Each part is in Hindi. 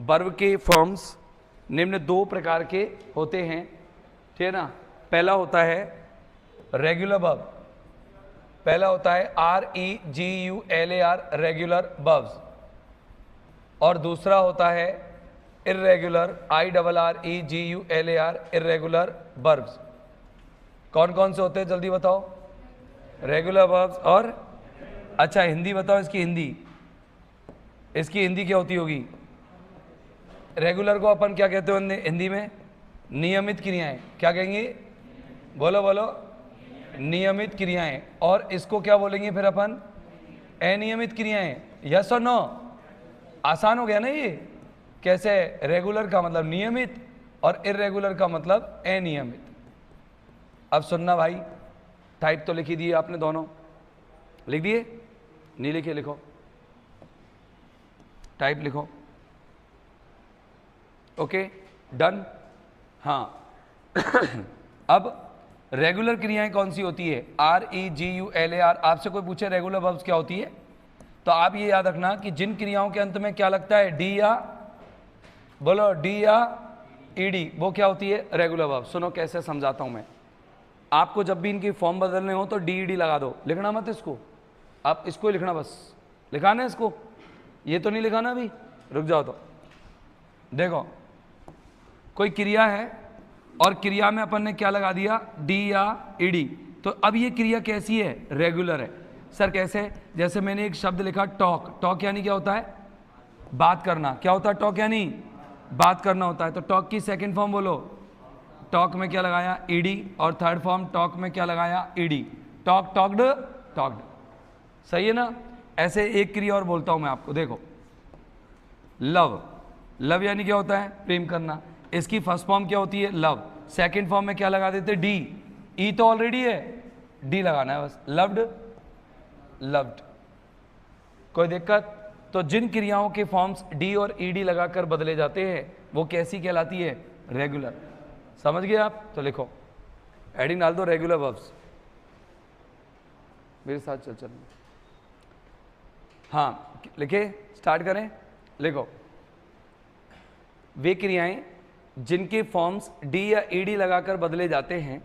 वर्ब के फॉर्म्स निम्न दो प्रकार के होते हैं, ठीक है ना। पहला होता है रेगुलर वर्ब, पहला होता है REGULAR रेगुलर वर्ब्स, और दूसरा होता है इर्रेगुलर IRREGULAR इर्रेगुलर वर्ब्स। कौन कौन से होते हैं जल्दी बताओ? रेगुलर वर्ब्स और, अच्छा हिंदी बताओ इसकी हिंदी, इसकी हिंदी क्या होती होगी? रेगुलर को अपन क्या कहते हो हिंदी में? नियमित क्रियाएं। क्या कहेंगे? बोलो बोलो, नियमित क्रियाएं। और इसको क्या बोलेंगे फिर अपन? अनियमित क्रियाएं। यस और नो? आसान हो गया ना ये? कैसे? रेगुलर का मतलब नियमित और इर्रेगुलर का मतलब अनियमित। अब सुनना भाई, टाइप तो लिखी दिए आपने, दोनों लिख दिए? नहीं लिखे? लिखो, टाइप लिखो। Okay done. हाँ अब रेगुलर क्रियाएं कौन सी होती है? REGULAR। आपसे कोई पूछे रेगुलर वर्ब्स क्या होती है, तो आप ये याद रखना कि जिन क्रियाओं के अंत में क्या लगता है? डी या, बोलो डी या ईडी, वो क्या होती है? Regular verb. सुनो कैसे समझाता हूं मैं आपको। जब भी इनकी फॉर्म बदलने हो तो डी ईडी लगा दो, लिखना मत इसको, आप इसको ही लिखना, बस लिखाना है इसको, ये तो नहीं लिखाना अभी, रुक जाओ। तो देखो कोई क्रिया है और क्रिया में अपन ने क्या लगा दिया? डी या ईडी। तो अब ये क्रिया कैसी है? रेगुलर है। सर कैसे? जैसे मैंने एक शब्द लिखा टॉक। टॉक यानी क्या होता है? बात करना। क्या होता है टॉक? यानी बात करना होता है। तो टॉक की सेकंड फॉर्म बोलो। टॉक में क्या लगाया? ईडी। और थर्ड फॉर्म टॉक में क्या लगाया? ईडी। Talk, talked, talked. सही है ना? ऐसे एक क्रिया और बोलता हूं मैं आपको, देखो लव। लव यानी क्या होता है? प्रेम करना। इसकी फर्स्ट फॉर्म क्या होती है? लव। सेकंड फॉर्म में क्या लगा देते? डी। ई तो ऑलरेडी है, डी लगाना है बस। Loved, loved. कोई दिक्कत? तो जिन क्रियाओं के फॉर्म्स डी और ईडी लगाकर बदले जाते हैं वो कैसी कहलाती है? रेगुलर। समझ गए आप? तो लिखो, हेडिंग डाल दो रेगुलर वर्ब्स। मेरे साथ चल चल। हाँ लिखे, स्टार्ट करें। लिखो, वे क्रियाएं जिनके फॉर्म्स डी या ईडी लगाकर बदले जाते हैं,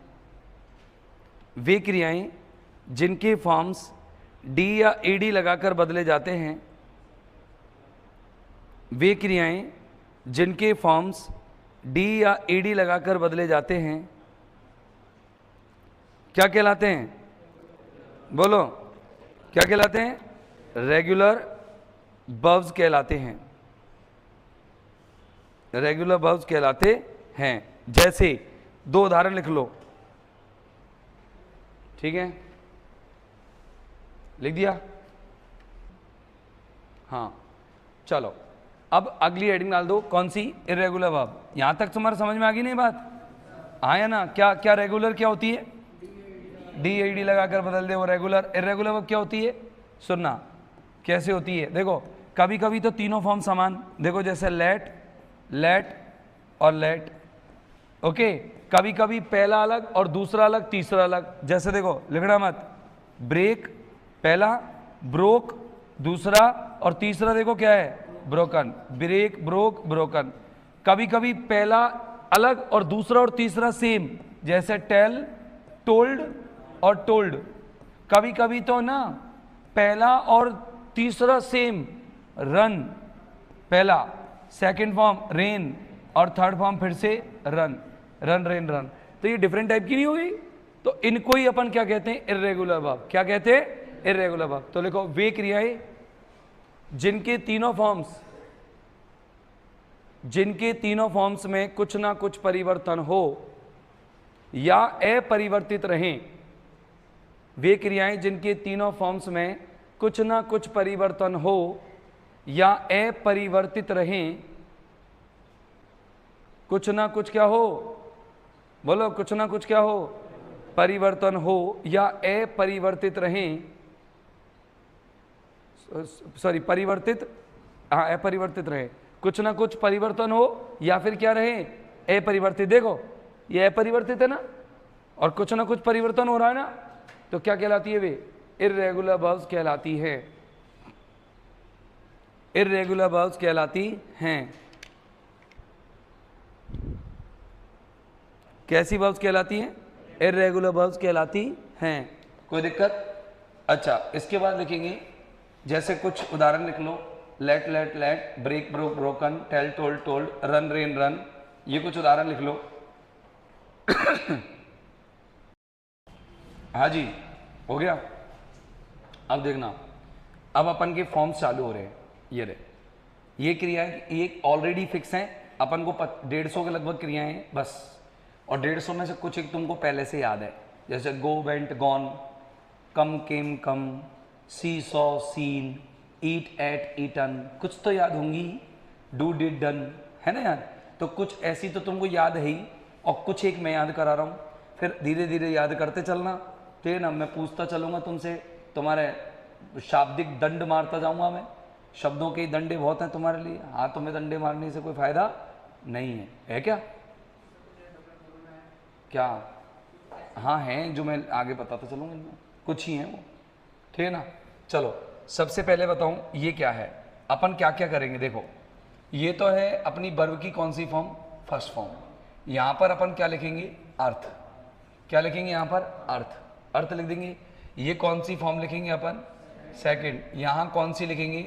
वे क्रियाएं जिनके फॉर्म्स डी या ईडी लगाकर बदले जाते हैं, वे क्रियाएं जिनके फॉर्म्स डी या ईडी लगाकर बदले जाते हैं क्या कहलाते हैं? बोलो, क्या कहलाते हैं? रेगुलर वर्ब्स कहलाते हैं। रेगुलर वर्ब्स कहलाते हैं। जैसे दो उदाहरण लिख लो, ठीक है? लिख दिया? हाँ चलो, अब अगली हेडिंग डाल दो। कौन सी? Irregular verb. यहां तक तुम्हारे समझ में आ गई नहीं बात? आया ना? क्या क्या रेगुलर क्या होती है? डी ई डी लगाकर बदल दे वो रेगुलर। इर्रेगुलर वर्ब क्या होती है? सुनना कैसे होती है। देखो कभी कभी तो तीनों फॉर्म समान, देखो जैसे लेट, लेट और लेट। ओके, कभी कभी पहला अलग और दूसरा अलग, तीसरा अलग। जैसे देखो, लिखना मत, ब्रेक पहला, ब्रोक दूसरा, और तीसरा देखो क्या है? ब्रोकन। Break, broke, broken. कभी कभी पहला अलग और दूसरा और तीसरा सेम, जैसे टेल, टोल्ड और टोल्ड। कभी कभी तो ना पहला और तीसरा सेम, रन पहला, सेकंड फॉर्म रेन, और थर्ड फॉर्म फिर से रन, रन रेन रन। तो ये डिफरेंट टाइप की नहीं हो गई? तो इनको ही अपन क्या कहते हैं? Irregular verb. क्या कहते हैं? Irregular verb. तो लिखो, वे क्रियाएं जिनके तीनों फॉर्म्स में कुछ ना कुछ परिवर्तन हो या अपरिवर्तित रहें। वे क्रियाएं जिनके तीनों फॉर्म्स में कुछ ना कुछ परिवर्तन हो या अपरिवर्तित रहें। कुछ ना कुछ क्या हो? बोलो, कुछ ना कुछ क्या हो? परिवर्तन हो या अपरिवर्तित रहें। सॉरी, परिवर्तित, हाँ अपरिवर्तित रहे। कुछ ना कुछ परिवर्तन हो या फिर क्या रहे? अपरिवर्तित। देखो ये अपरिवर्तित है ना, और कुछ ना कुछ परिवर्तन हो रहा है ना, तो क्या कहलाती है? वे इर्रेगुलर वर्ब्स कहलाती है। इर्रेगुलर वर्ब्स कहलाती हैं। कैसी वर्ब्स कहलाती हैं? इर्रेगुलर वर्ब्स कहलाती हैं। कोई दिक्कत? अच्छा, इसके बाद लिखेंगे जैसे कुछ उदाहरण लिख लो, let let let, break broke broken, tell told told, run ran run, ये कुछ उदाहरण लिख लो। हाँ जी, हो गया। अब देखना, अब अपन के फॉर्म्स चालू हो रहे हैं। ये रहे, ये क्रियाएं ये ऑलरेडी फिक्स हैं, अपन को 150 के लगभग क्रियाएं हैं बस, और 150 में से कुछ एक तुमको पहले से याद है, जैसे गो वेंट गॉन, कम केम कम, सी सॉ सीन, ईट एट ईटन, कुछ तो याद होंगी, डू डिड डन, है ना यार। तो कुछ ऐसी तो तुमको याद है ही, और कुछ एक मैं याद करा रहा हूँ, फिर धीरे धीरे याद करते चलना, ठीक है ना। मैं पूछता चलूँगा तुमसे, तुम्हारे शाब्दिक दंड मारता जाऊँगा मैं, शब्दों के दंडे बहुत हैं तुम्हारे लिए, हाथों में दंडे मारने से कोई फायदा नहीं है क्या? क्या? हाँ हैं, जो मैं आगे बताता चलूँगा, इनमें कुछ ही हैं वो, ठीक है ना। चलो सबसे पहले बताऊँ ये क्या है, अपन क्या क्या करेंगे। देखो ये तो है अपनी वर्ब की कौन सी फॉर्म? First form. यहाँ पर अपन क्या लिखेंगे? अर्थ। क्या लिखेंगे यहाँ पर? अर्थ। अर्थ लिख देंगे। ये कौन सी फॉर्म लिखेंगे अपन? सेकंड। यहाँ कौन सी लिखेंगे?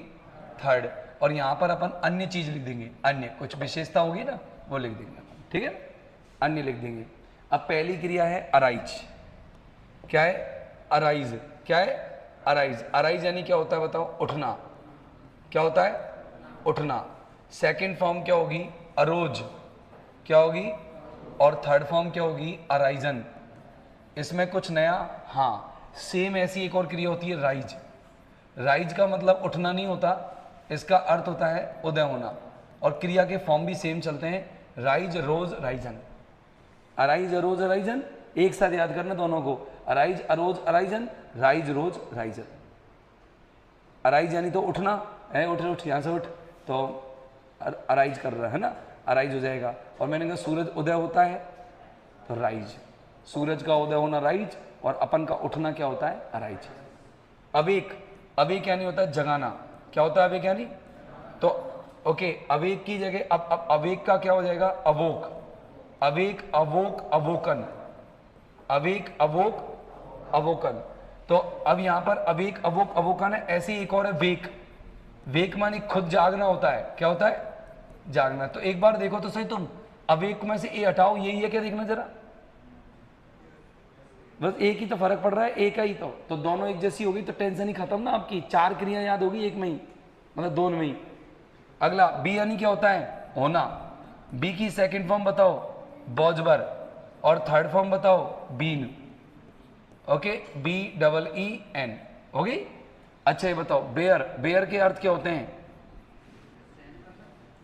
थर्ड। और यहाँ पर अपन अन्य चीज लिख देंगे, अन्य कुछ विशेषता होगी ना वो लिख देंगे अपन, ठीक है, अन्य लिख देंगे। अब पहली क्रिया है अराइज। क्या है? अराइज। क्या है? अराइज। अराइज यानी क्या होता है बताओ? उठना। क्या होता है? उठना। सेकंड फॉर्म क्या होगी? अरोज। क्या होगी? और थर्ड फॉर्म क्या होगी? अराइजन। इसमें कुछ नया? हाँ, सेम ऐसी एक और क्रिया होती है राइज। राइज का मतलब उठना नहीं होता, इसका अर्थ होता है उदय होना, और क्रिया के फॉर्म भी सेम चलते हैं, राइज रोज राइजन। अराइज अरोज अराइजन, एक साथ याद करना दोनों को, अराइज अरोज अराइजन, राइज रोज राइजन। अराइज यानी तो उठना है, उठ उठ यहाँ से उठ, तो अराइज कर रहा है ना, अराइज हो जाएगा। और मैंने कहा सूरज उदय होता है तो राइज, सूरज का उदय होना राइज, और अपन का उठना क्या होता है? अराइज। अवेक। अवेक क्या नहीं होता है? जगाना। क्या होता है अवेक यानी? तो ओके, अवेक की जगह अब अवेक का क्या हो जाएगा? Awoke. Awake awoke awoken. Awake awoke awoken. तो अब यहां पर अवेक अवोक अवोकन है, ऐसी एक और है वेक। वेक मानी खुद जागना होता है। क्या होता है? जागना। तो एक बार देखो तो सही तुम, अवेक में से ए हटाओ, यही है क्या? देखना जरा, बस एक ही तो फर्क पड़ रहा है, एक ही तो दोनों एक जैसी होगी तो टेंशन ही खत्म ना आपकी, 4 क्रिया याद होगी एक में ही, मतलब दोनों में ही। अगला बी यानी क्या होता है? होना। बी की सेकंड फॉर्म बताओ? बॉजबर। और थर्ड फॉर्म बताओ? Been. Okay, B double E N हो गई। अच्छा ये बताओ बेयर। बेयर के अर्थ क्या होते हैं?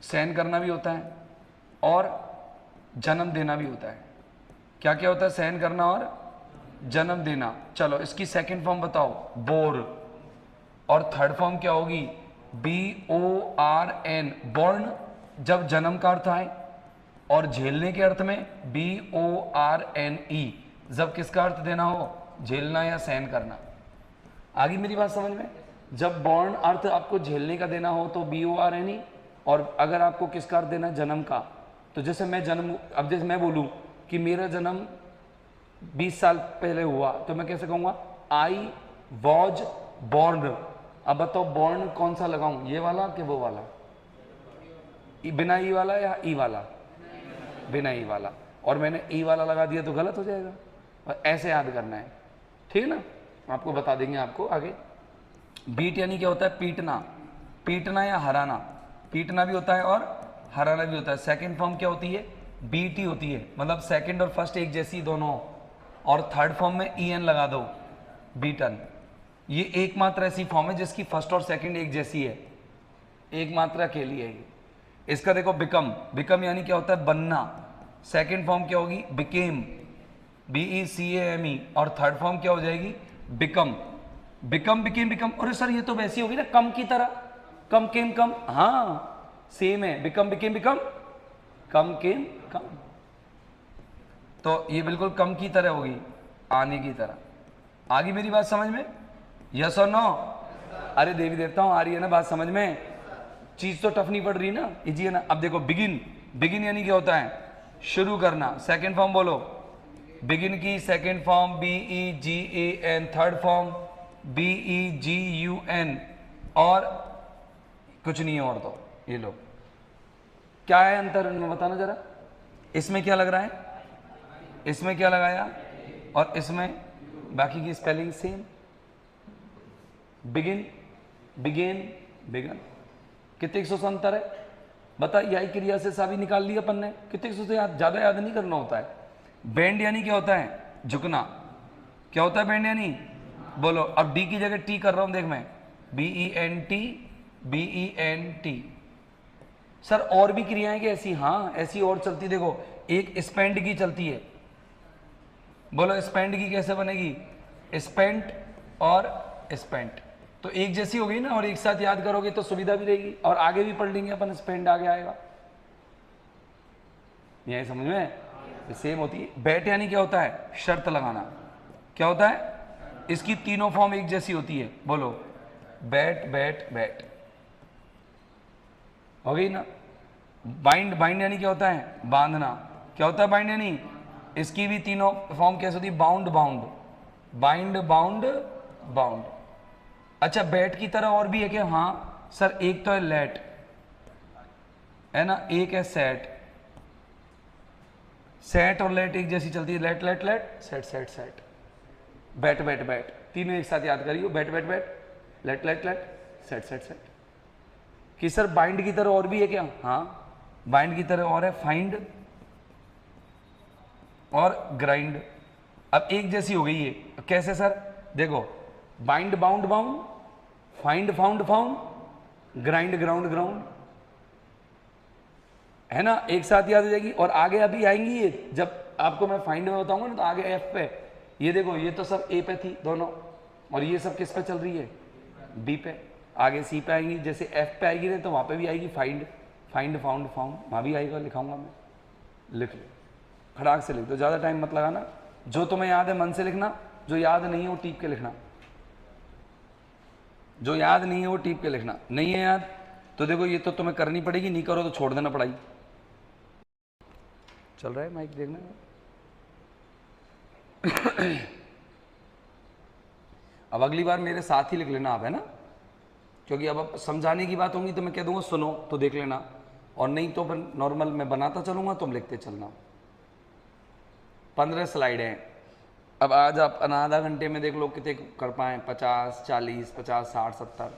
सहन करना भी होता है और जन्म देना भी होता है। क्या क्या होता है? सहन करना और जन्म देना। चलो इसकी सेकंड फॉर्म बताओ? बोर। और थर्ड फॉर्म क्या होगी? B O R N, born, जब जन्म का अर्थ आए, और झेलने के अर्थ में B O R N E, जब किसका अर्थ देना हो? झेलना या सहन करना। आगे मेरी बात समझ में? जब बोर्न अर्थ आपको झेलने का देना हो तो B O R N E, और अगर आपको किसका अर्थ देना? जन्म का। तो जैसे मैं जन्म, अब जैसे मैं बोलूं कि मेरा जन्म 20 साल पहले हुआ, तो मैं कैसे कहूँगा? I was born. अब बताओ बॉर्न कौन सा लगाऊं, ये वाला कि वो वाला? बिना ई वाला या ई वाला? बिना ई वाला। और मैंने ई वाला लगा दिया तो गलत हो जाएगा, और ऐसे याद करना है, ठीक है ना। आपको बता देंगे आपको आगे। बीट यानी क्या होता है? पीटना। पीटना या हराना। पीटना भी होता है और हराना भी होता है। सेकंड फॉर्म क्या होती है? बीटी होती है, मतलब सेकंड और फर्स्ट एक जैसी दोनों, और थर्ड फॉर्म में ई एन लगा दो, बीटन। ये एकमात्र ऐसी फॉर्म है जिसकी फर्स्ट और सेकंड एक जैसी है, एकमात्र अकेली है ये। इसका देखो बिकम। बिकम यानी क्या होता है? बनना। सेकंड फॉर्म क्या होगी? Became, B E C A M E, और थर्ड फॉर्म क्या हो जाएगी? बिकम। Become became become. अरे सर ये तो वैसी होगी ना कम की तरह, कम केम कम। हाँ सेम है, बिकम बिकेम बिकम, कम केम कम। तो ये बिल्कुल कम की तरह होगी, आने की तरह। आगे मेरी बात समझ में? यस और नो? अरे देवी देवताओं आ रही है ना बात समझ में? चीज तो टफ नहीं पड़ रही ना, इजी है ना। अब देखो बिगिन। बिगिन यानी क्या होता है? शुरू करना। सेकंड फॉर्म बोलो? बिगिन की second form BEGAN, third form BEGUN, और कुछ नहीं है और। तो ये लो, क्या है अंतर इनमें बताना जरा। इसमें क्या लग रहा है, इसमें क्या लगाया, और इसमें बाकी की spelling same. Begin, began, begun. कितने सौ से अंतर है बता। यही क्रिया से साबी निकाल लिया अपन ने। कितने सौ से ज्यादा याद नहीं करना होता है। बेंड यानी क्या होता है, झुकना। क्या होता है बेंड यानी, बोलो। अब डी की जगह टी कर रहा हूं, देख मैं, BENT, BENT। सर और भी क्रियाएं कि ऐसी, हाँ ऐसी और चलती। देखो एक स्पेंड की चलती है, बोलो स्पेंड की कैसे बनेगी, स्पेंट और स्पेंट, तो एक जैसी हो गई ना। और एक साथ याद करोगे तो सुविधा भी रहेगी, और आगे भी पढ़ लेंगे अपन, स्पेंड आगे आएगा। यही समझ में सेम होती है। बैट यानी क्या होता है, शर्त लगाना। क्या होता है, इसकी तीनों फॉर्म एक जैसी होती है, बोलो बैट बैट बैट, हो गई ना। बाइंड, बाइंड यानी क्या होता है, बांधना। क्या होता है बाइंड यानी, इसकी भी तीनों फॉर्म कैसे होती है, bound bound, bind bound bound. अच्छा बैट की तरह और भी है क्या, हाँ सर, एक तो है लेट, है ना, एक है सेट। सेट और लेट एक जैसी चलती है, let let let, set set set. Bat bat bat, तीनों एक साथ याद करियो, bat bat bat, let let let, set set set. कि सर बाइंड की तरह और भी है क्या, हाँ बाइंड की तरह और है फाइंड और ग्राइंड। अब एक जैसी हो गई है, कैसे सर, देखो bind bound bound, find found found, grind ground ground, है ना, एक साथ याद हो जाएगी। और आगे अभी आएंगी ये, जब आपको मैं फाइंड में बताऊंगा ना, तो आगे एफ पे। ये देखो ये तो सब ए पे थी दोनों, और ये सब किस पे चल रही है, बी पे। आगे सी पे आएंगी, जैसे एफ पे आएगी ना तो वहां पे भी आएगी फाइंड, फाइंड फाउंड फाउंड, वहां भी आएगा, लिखाऊंगा मैं, लिख लो खड़ाक से लिख दो, ज्यादा टाइम मत लगाना। जो तुम्हें याद है मन से लिखना, जो याद नहीं है वो टीप के लिखना, जो याद नहीं है वो टीप के लिखना। नहीं है याद तो देखो ये तो तुम्हें करनी पड़ेगी, नहीं करो तो छोड़ देना पढ़ाई। चल रहा है माइक, देखना। अब अगली बार मेरे साथ ही लिख लेना आप, है ना, क्योंकि अब समझाने की बात होगी तो मैं कह दूंगा सुनो तो देख लेना, और नहीं तो फिर नॉर्मल मैं बनाता चलूंगा, तुम लिखते चलना। 15 स्लाइड हैं। अब आज आप आधा घंटे में देख लो कितने कर पाए, 50, 40, 50, 60, 70।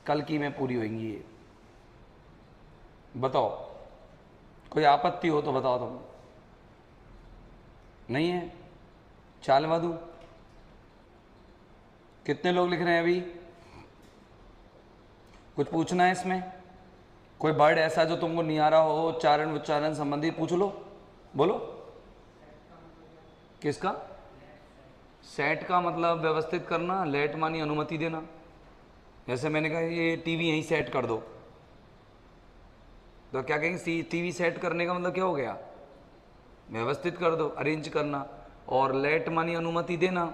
कल की में पूरी होंगी ये। बताओ कोई आपत्ति हो तो बताओ तुम। नहीं है, चालवा दूं। कितने लोग लिख रहे हैं अभी, कुछ पूछना है इसमें, कोई वर्ड ऐसा जो तुमको नहीं आ रहा हो, उच्चारण उच्चारण संबंधी पूछ लो, बोलो। किसका, सेट का मतलब व्यवस्थित करना, लेट मानी अनुमति देना। जैसे मैंने कहा ये टीवी यहीं सेट कर दो, तो क्या कहेंगे, टीवी सेट करने का मतलब क्या हो गया, व्यवस्थित कर दो, अरेंज करना। और लेट मानी अनुमति देना,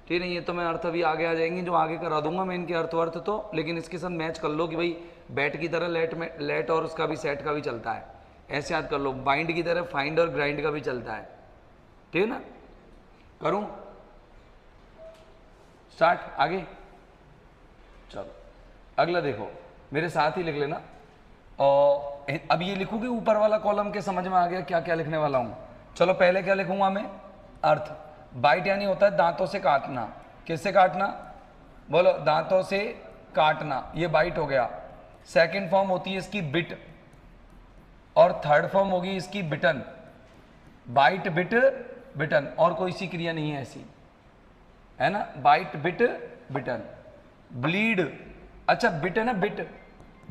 ठीक है। ये तो मैं अर्थ अभी आगे आ जाएंगे, जो आगे करा दूंगा मैं इनके अर्थ तो, लेकिन इसके साथ मैच कर लो कि भाई बैट की तरह लेट में लेट और उसका भी सेट का भी चलता है, ऐसे याद कर लो। बाइंड की तरह फाइंड और ग्राइंड का भी चलता है, ठीक है ना। करूं स्टार्ट आगे, चलो अगला देखो, मेरे साथ ही लिख लेना। और अब ये लिखोगे ऊपर वाला कॉलम के समझ में आ गया क्या क्या लिखने वाला हूं। चलो पहले क्या लिखूंगा मैं, अर्थ। बाइट यानी होता है दांतों से काटना। किससे काटना, बोलो दांतों से काटना, ये बाइट हो गया। सेकंड फॉर्म होती है इसकी बिट, और थर्ड फॉर्म होगी इसकी बिटन। बाइट बिट बिटन, और कोई सी क्रिया नहीं है ऐसी, है ना। बाइट बिट बिटन। ब्लीड, अच्छा बिट है ना, बिट,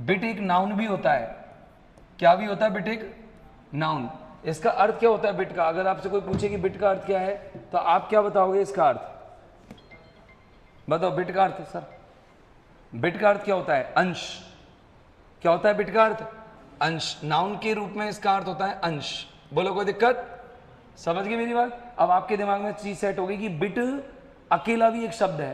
बिट एक नाउन भी होता है। क्या भी होता है, बिट एक नाउन। इसका अर्थ क्या होता है बिट का, अगर आपसे कोई पूछे कि बिट का अर्थ क्या है, तो आप क्या बताओगे इसका अर्थ, बताओ बिट का अर्थ। सर बिट का अर्थ क्या होता है, अंश। क्या होता है बिट का अर्थ, अंश। नाउन के रूप में इसका अर्थ होता है अंश। बोलो कोई दिक्कत, समझ गए मेरी बात। अब आपके दिमाग में चीज सेट हो गई कि बिट अकेला भी एक शब्द है,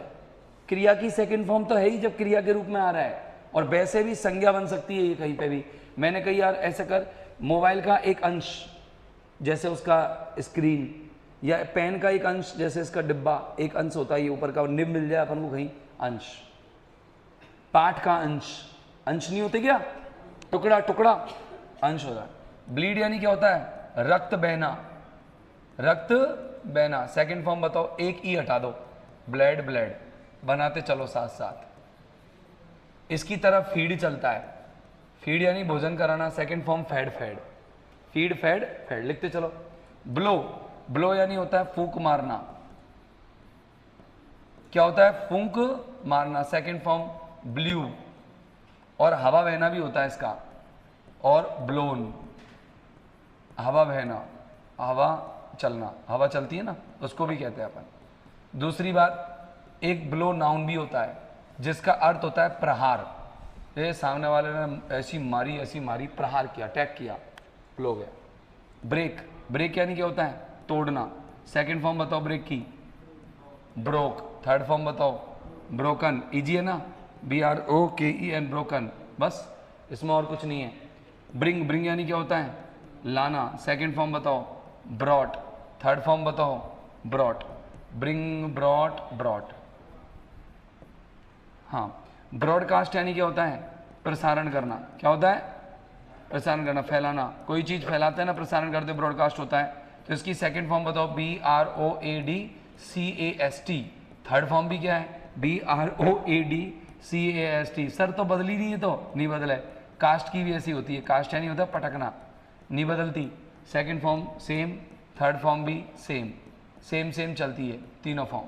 क्रिया की सेकंड फॉर्म तो है ही जब क्रिया के रूप में आ रहा है, और वैसे भी संज्ञा बन सकती है ये कहीं पे भी। मैंने कही यार ऐसे कर, मोबाइल का एक अंश, जैसे उसका स्क्रीन, या पेन का एक अंश, जैसे इसका डिब्बा एक अंश होता है, ये ऊपर का निब मिल जाए अपन को कहीं, अंश। पाठ का अंश, अंश नहीं होते क्या, टुकड़ा टुकड़ा, अंश होता है। ब्लीड यानी क्या होता है, रक्त बहना, रक्त बहना। सेकंड फॉर्म बताओ, एक ई हटा दो, ब्लड ब्लड, बनाते चलो साथ साथ। इसकी तरफ फीड चलता है, फीड यानी भोजन कराना। Second form fed fed, feed fed fed, लिखते चलो। ब्लो, ब्लो यानी होता है फूंक मारना, क्या होता है, फूंक मारना। सेकंड फॉर्म ब्ल्यू, और हवा बहना भी होता है इसका, और ब्लोन, हवा बहना, हवा चलना, हवा चलती है ना, उसको भी कहते हैं अपन। दूसरी बात, एक ब्लो नाउन भी होता है जिसका अर्थ होता है प्रहार, ये सामने वाले ने ऐसी मारी, प्रहार किया, अटैक किया, ब्लो गया। ब्रेक, ब्रेक यानी क्या होता है, तोड़ना। सेकंड फॉर्म बताओ ब्रेक की, ब्रोक। थर्ड फॉर्म बताओ, ब्रोकन। इजी है ना, BROKEN, ब्रोकन, बस इसमें और कुछ नहीं है। ब्रिंग, ब्रिंग यानी क्या होता है, लाना। सेकंड फॉर्म बताओ, ब्रॉट। थर्ड फॉर्म बताओ, ब्रॉट। Bring, brought, brought. हाँ, ब्रॉडकास्ट यानी क्या होता है, प्रसारण करना। क्या होता है, प्रसारण करना, फैलाना। कोई चीज फैलाते हैं ना, प्रसारण करते, ब्रॉडकास्ट होता है। तो इसकी सेकंड फॉर्म बताओ, BROADCAST। थर्ड फॉर्म भी क्या है, BROADCAST। सर तो बदली नहीं है, तो नहीं बदला है। कास्ट की भी ऐसी होती है, कास्ट यानी होता है पटकना, नहीं बदलती। Second form same, third form भी सेम, सेम सेम चलती है, तीनों फॉर्म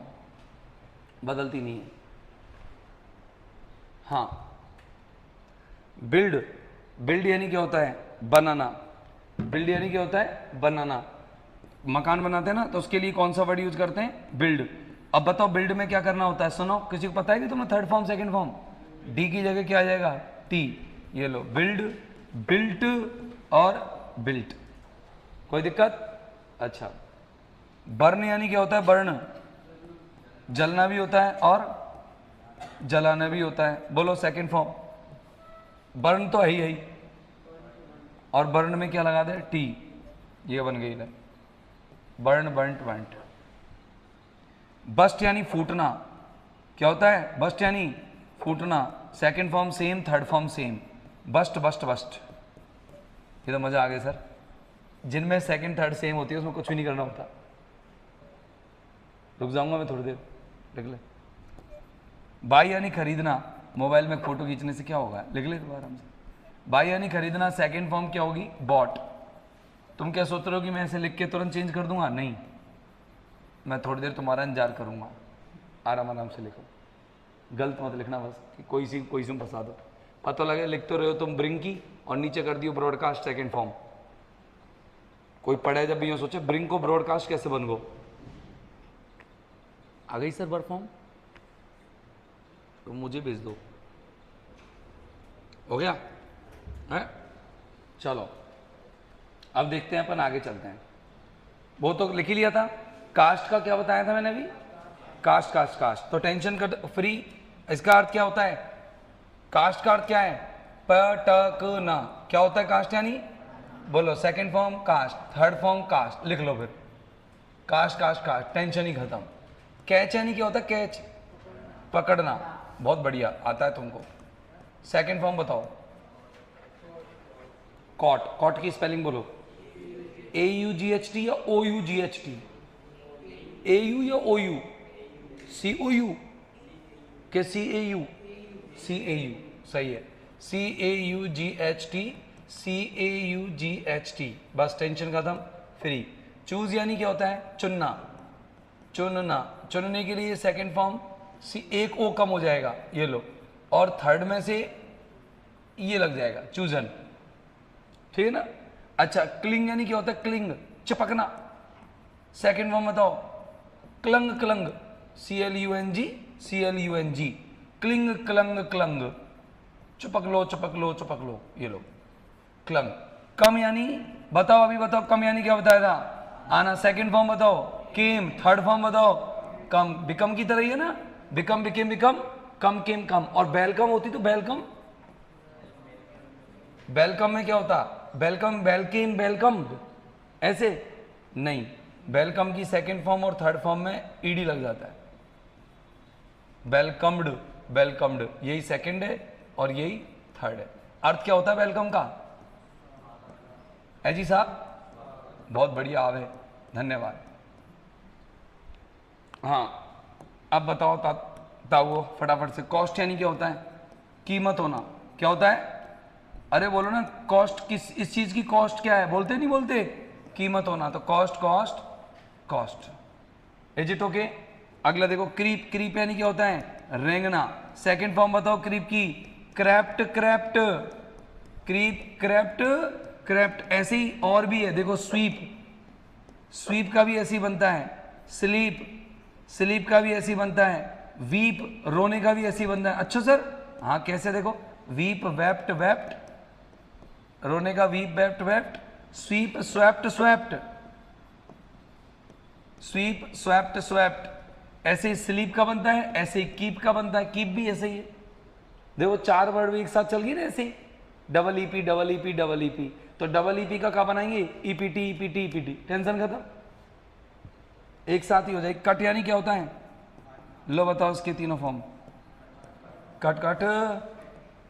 बदलती नहीं है। हाँ, बिल्ड, बिल्ड यानी क्या होता है, बनाना। बिल्ड यानी क्या होता है, बनाना। मकान बनाते हैं ना, तो उसके लिए कौन सा वर्ड यूज करते हैं, बिल्ड। अब बताओ बिल्ड में क्या करना होता है, सुनो, किसी को पता है कि तुम्हें third form second form, D की जगह क्या आ जाएगा, टी। ये लो, बिल्ड, बिल्ट और बिल्ट, कोई दिक्कत। अच्छा, बर्न यानी क्या होता है, बर्न, जलना भी होता है और जलाना भी होता है। बोलो सेकंड फॉर्म, बर्न तो है ही, और बर्न में क्या लगा दे, टी, ये बन गई, बर्न, बर्नट, बर्नट। बस्ट यानी फूटना, क्या होता है, बस्ट यानी फूटना। Second form same, third form same, burst burst burst. ये तो मजा आ गया सर, जिनमें सेकंड थर्ड सेम होती है उसमें कुछ भी नहीं करना होता। रुक जाऊंगा मैं थोड़ी देर, लिख ले। बाई यानी खरीदना, मोबाइल में फोटो खींचने से क्या होगा, लिख ले दोबारा आराम से। बाई यानी खरीदना, सेकंड फॉर्म क्या होगी, बॉट। तुम क्या सोच रहे हो कि मैं ऐसे लिख के तुरंत चेंज कर दूंगा, नहीं, मैं थोड़ी देर तुम्हारा इंतजार करूंगा, आराम आराम से लिखो, गलत मत लिखना बस कि कोई सी फंसा दो। पता लगे लिख तो रहे हो तुम ब्रिंग की और नीचे कर दियो ब्रॉडकास्ट सेकंड फॉर्म। कोई पढ़े जब यूँ सोचे ब्रिंग को ब्रॉडकास्ट कैसे बन गो, आ गई सर वर्क फॉर्म, तो मुझे भेज दो, हो गया है। चलो अब देखते हैं, अपन आगे चलते हैं। वो तो लिख ही लिया था, कास्ट का क्या बताया था मैंने अभी, कास्ट कास्ट कास्ट, तो टेंशन कर फ्री। इसका अर्थ क्या होता है, कास्ट का अर्थ क्या है, पटकना। क्या होता है कास्ट यानी, बोलो second form cast, third form cast, लिख लो फिर, कास्ट कास्ट कास्ट, टेंशन ही खत्म। कैच यानी क्या होता है, कैच, पकड़ना, बहुत बढ़िया आता है तुमको। सेकंड फॉर्म बताओ, कॉट, कॉट की स्पेलिंग बोलो, AUGHT या OUGHT, AU या OU, COU के CAU, CAU सही है, CAUGHT, बस टेंशन खत्म, फ्री। चूज यानी क्या होता है, चुनना, चुनना, चुनने के लिए सेकंड फॉर्म एक ओ कम हो जाएगा, ये लो, और थर्ड में से ये लग जाएगा, चूजन, ठीक है ना। अच्छा, क्लिंग यानी क्या होता है, क्लिंग, चिपकना। सेकंड फॉर्म बताओ, clang, clang, CLUNG, cling, clang, clang, चिपक लो चिपक लो चिपक लो, ये लो, क्लंग। कम यानी बताओ, अभी बताओ, कम यानी क्या बताया था, आना। सेकंड फॉर्म बताओ, केम। थर्ड फॉर्म बताओ, कम, बिकम की तरह ही है ना, बिकम, बिकेम, बिकम, कम, केम, कम। और वेलकम होती तो वेलकम, वेलकम में क्या होता, वेलकम, वेलकेम, वेलकम, ऐसे नहीं, वेलकम की सेकंड फॉर्म और थर्ड फॉर्म में ईडी लग जाता है। वेलकम्ड, वेलकम्ड, यही सेकंड है और यही थर्ड है। अर्थ क्या होता है वेलकम का? है जी साहब, बहुत बढ़िया आवे, धन्यवाद। हाँ, अब बताओ ताऊ फटाफट से। कॉस्ट यानी क्या होता है? कीमत होना। क्या होता है? अरे बोलो ना, कॉस्ट किस, इस चीज की कॉस्ट क्या है? बोलते नहीं बोलते? कीमत होना। तो cost, cost, cost. Is it okay? अगला देखो, क्रीप। क्रीप यानी क्या होता है? रेंगना। सेकंड फॉर्म बताओ क्रीप की। Crept, crept. Creep, crept, crept. ऐसे ही और भी है, देखो स्वीप। स्वीप का भी ऐसे ही बनता है। स्लीप, स्लीप का भी ऐसे ही बनता है। वीप, रोने का भी ऐसे ही बनता है। अच्छा सर, हाँ कैसे? देखो, वीप, वेप्ट, वेप्ट। रोने का weep, wept, wept. Sweep, swept, swept. Sweep, swept, swept. ऐसे ही स्लीप का बनता है, ऐसे ही कीप का बनता है। कीप भी ऐसे ही है। देखो चार वर्ड भी एक साथ चल गई ना ऐसे ही। Double E P, double E P, double E P. तो डबल ईपी का क्या बनाएंगे? ईपीटी, ईपीटी, ईपीटी। टेंशन खत्म, एक साथ ही हो जाएगी। कट यानी क्या होता है? लो बताओ इसके तीनों form. Cut, cut,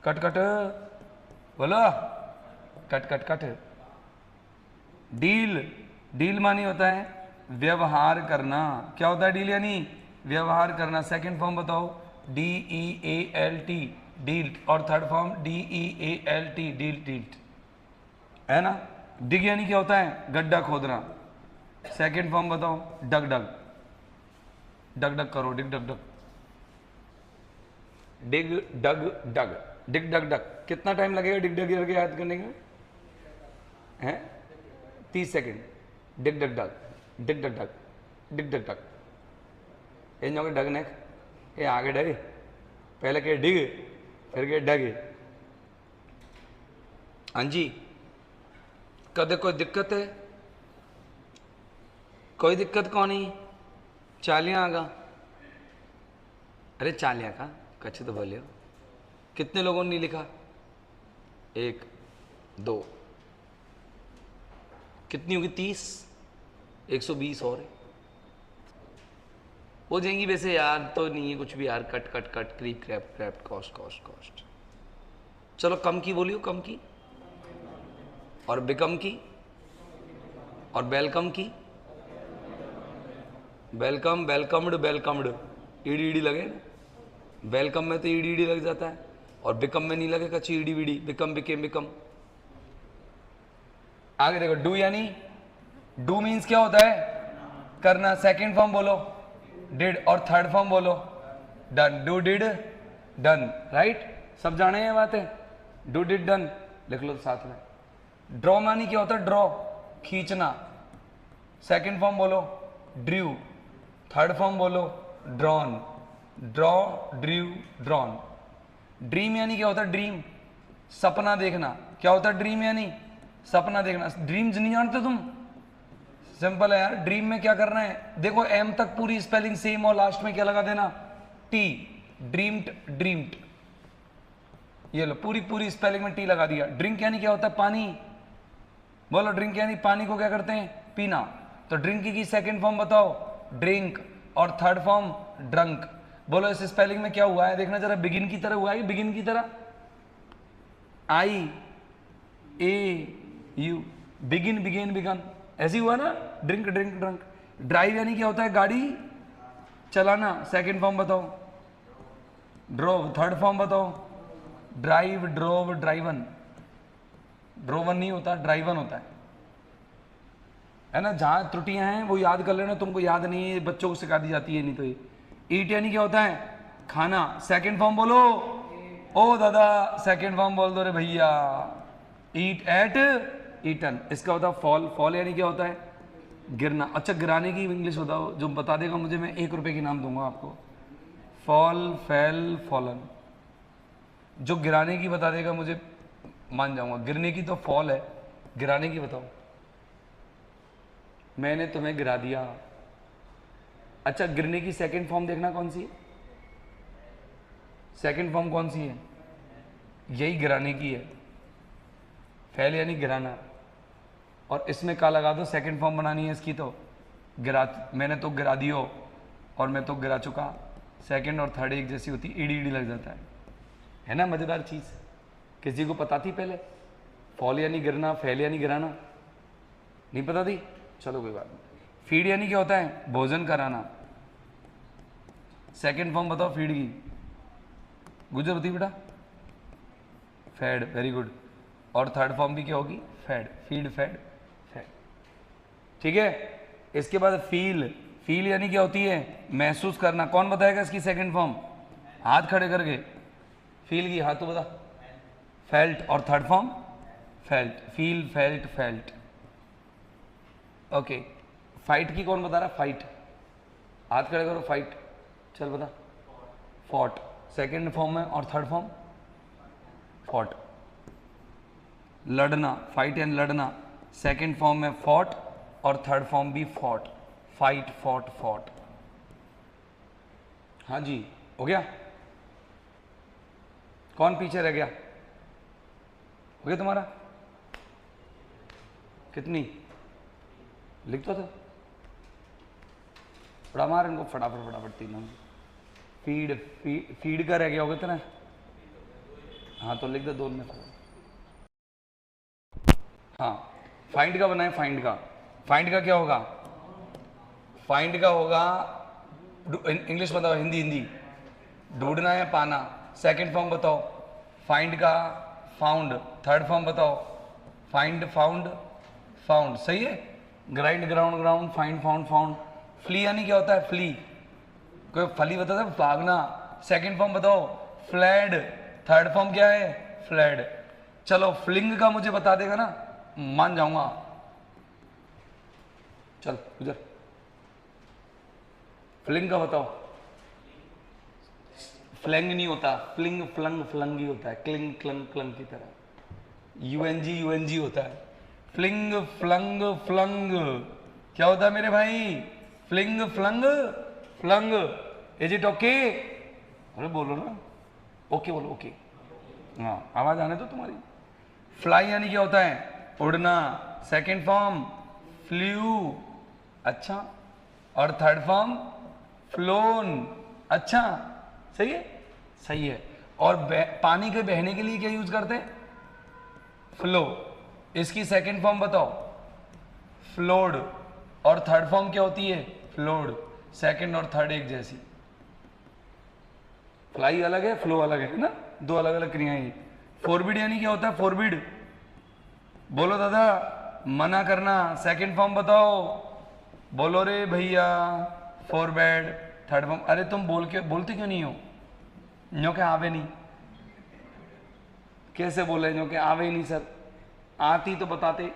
cut, cut, बोलो। Cut, cut, cut. Deal, deal मानी होता है व्यवहार करना। क्या होता है डील यानी? व्यवहार करना। सेकंड फॉर्म बताओ। D E A L T, deal. और third form D E A L T, deal, dealt, है ना। डिग यानी क्या होता है? गड्ढा खोदना। सेकंड फॉर्म बताओ। डग, डग, डग डग करो। डिग, डग, डग, डिग, डग, डग, डिग, डग, डग। कितना टाइम लगेगा डिग डग करके याद करने का? है 30 सेकेंड। डिग, डग, डग, डिग, डग, डग, डिग, डग, डग। इन के डग ने ये आगे डगे, पहले के डिग, फिर के डगे। हाँ जी, कदे कोई दिक्कत है? कोई दिक्कत कौन नहीं? चालियाँ आगा। अरे चालियाँ का कच्चे तो बोले हो। कितने लोगों ने नहीं लिखा? 1 2, कितनी होगी? 30, 120 और हो जाएंगी। वैसे यार तो नहीं है कुछ भी यार। Cut, cut, cut, creep, crept, crept, cost, cost, cost. चलो कम की बोलियो, कम की। और बिकम की, और वेलकम की। Welcome, welcomed, welcomed. ED ED लगे ना। वेलकम में तो ईडी ईडी लग जाता है, और बिकम में नहीं लगेगा। ची ईडी वीडी, बिकम, बिकेम, बिकम। आगे देखो, डू यानी, डू मीन्स क्या होता है? करना। सेकंड फॉर्म बोलो डिड, और थर्ड फॉर्म बोलो done. Do, did, done, right. सब जाने हैं बातें। डू, डिड, डन लिख लो साथ में। ड्रॉ मानी क्या होता है? ड्रॉ, खींचना। सेकंड फॉर्म बोलो ड्रू, थर्ड फॉर्म बोलो drawn. Draw, Drew, drawn. Dream यानी क्या होता है? ड्रीम, सपना देखना। क्या होता है ड्रीम यानी? सपना देखना। ड्रीम्स नहीं जानते तुम? सिंपल है यार। ड्रीम में क्या करना है? देखो एम तक पूरी स्पेलिंग सेम और लास्ट में क्या लगा देना? टी। Dreamed, dreamed. ये लो पूरी पूरी स्पेलिंग में टी लगा दिया। ड्रिंक यानी क्या होता है? पानी। बोलो ड्रिंक यानी पानी को क्या करते हैं? पीना। तो ड्रिंक की सेकंड फॉर्म बताओ ड्रिंक, और थर्ड फॉर्म ड्रंक। बोलो इस स्पेलिंग में क्या हुआ है? देखना जरा, बिगिन की तरह हुआ है। बिगिन की तरह, आई ए यू, बिगिन, बिगिन, बिगन, ऐसी हुआ ना। Drink, drink, drunk. ड्राइव यानी क्या होता है? गाड़ी चलाना। सेकंड फॉर्म बताओ ड्रोव, थर्ड फॉर्म बताओ ड्राइव, ड्रोव, ड्राइवन। ड्रोवन नहीं होता, ड्राइवन होता है ना। जहां त्रुटियां हैं वो याद कर लेना, तुमको याद नहीं है, बच्चों को सिखा दी जाती है नहीं तो। ये ईट यानी क्या होता है? खाना। सेकंड फॉर्म बोलो। ओ दादा, सेकंड फॉर्म बोल दो रे भैया। ईट, एट, ईटन। इसका होता है फॉल। फॉल यानी क्या होता है? गिरना। अच्छा, गिराने की इंग्लिश बताओ, जो बता देगा मुझे, मैं 1 रुपए की नाम दूंगा आपको। Fall, fail, fallen. जो गिराने की बता देगा मुझे मान जाऊंगा। गिरने की तो फॉल है, गिराने की बताओ। मैंने तुम्हें गिरा दिया। अच्छा, गिरने की सेकंड फॉर्म देखना कौन सी है? सेकंड फॉर्म कौन सी है? यही गिराने की है। फैल यानी गिराना, और इसमें का लगा दो। सेकंड फॉर्म बनानी है इसकी तो मैंने तो गिरा दियो और मैं तो गिरा चुका, सेकंड और थर्ड एक जैसी होती, ईडी ईडी लग जाता है ना। मजेदार चीज, किसी को पता थी पहले? फॉल यानी गिरना, फेल यानी गिराना, नहीं पता थी? चलो कोई बात नहीं। फीड यानी क्या होता है? भोजन कराना। सेकंड फॉर्म बताओ फीड की, गुजर होती बेटा? Fed, very good. और थर्ड फॉर्म भी क्या होगी? Fed, feed, fed, fed. ठीक है, इसके बाद फील। फील यानी क्या होती है? महसूस करना। कौन बताएगा इसकी सेकंड फॉर्म? हाथ खड़े करके। फील की हाथ तो बता। फेल्ट। और third form? Felt, feel, felt, felt. Okay, fight की कौन बता रहा? फाइट, हाथ खड़े करो। फाइट, चल बता। फॉट, सेकंड फॉर्म है। और थर्ड फॉर्म? फॉट, लड़ना। फाइट एंड लड़ना, सेकंड फॉर्म में फॉट और थर्ड फॉर्म भी फॉट। Fight, fought, fought. हाँ जी, हो गया? कौन पीछे रह गया? हो गया तुम्हारा? कितनी लिख तो थोड़ा मार इनको फटाफट फटाफट तीनों। फीड, फीड का रह गया होगा इतना? हाँ तो लिख दो दोनों में। हाँ, फाइंड का बनाए। फाइंड का, फाइंड का क्या होगा? फाइंड का होगा, इंग्लिश बताओ, हिंदी हिंदी। ढूंढना या पाना। सेकंड फॉर्म बताओ फाइंड का? फाउंड। थर्ड फॉर्म बताओ? Find, found, found. सही है। Grind, ground, ground, find, found, found. Flee यानी क्या होता है? फ्ली, कोई फली बताता है, भागना। सेकंड फॉर्म बताओ? फ्लैड। थर्ड फॉर्म क्या है? फ्लैड। चलो फ्लिंग का मुझे बता देगा ना, मान जाऊंगा। चल उधर, फ्लिंग का बताओ। फ्लैंग नहीं होता, फ्लिंग, फ्लंग, फ्लंग ही होता है। क्लिंग, क्लंग, क्लंग की तरह। यूएनजी, यूएनजी होता है। फ्लिंग, फ्लंग, फ्लंग क्या होता है मेरे भाई? Fling, flung, flung. Is it okay? अरे बोलो ना, ओके बोलो, ओके। हाँ, आवाज आने दो तुम्हारी। फ्लाई यानी क्या होता है? उड़ना। सेकंड फॉर्म फ्लू, अच्छा। और थर्ड फॉर्म फ्लोन, अच्छा। सही है, सही है। और पानी के बहने के लिए क्या यूज करते हैं? फ्लो। इसकी सेकंड फॉर्म बताओ? फ्लोड। और थर्ड फॉर्म क्या होती है? फ्लोड। सेकंड और थर्ड एक जैसी। फ्लाई अलग है, फ्लो अलग है ना, दो अलग अलग क्रियाएं। फोरबिड यानी क्या होता है? फोरबिड, बोलो दादा। मना करना। सेकंड फॉर्म बताओ? बोलो रे भैया। फॉरबैड। Third form? अरे तुम बोलते क्यों नहीं हो? न्यो के आवे नहीं, कैसे बोले? न्यो के आवे ही नहीं सर, आती तो बताते।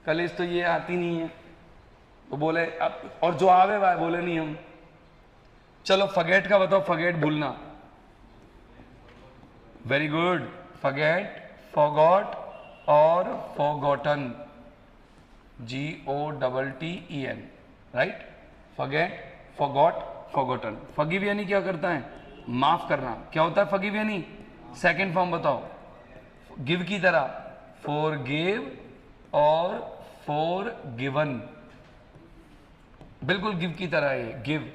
कलेश तो ये आती नहीं है तो बोले अब, और जो आवे वह बोले नहीं हम। चलो फगेट का बताओ? फगेट, भूलना। Very good. फगेट, फॉरगॉट और forgotten, GOTTEN, right. Forget, forgot, forgotten. Forgive यानी क्या करता है? माफ करना। क्या होता है फगिव यानी? सेकंड फॉर्म बताओ? गिव की तरह, फॉरगिव और फॉरगिवन। बिल्कुल गिव की तरह है ये, गिव,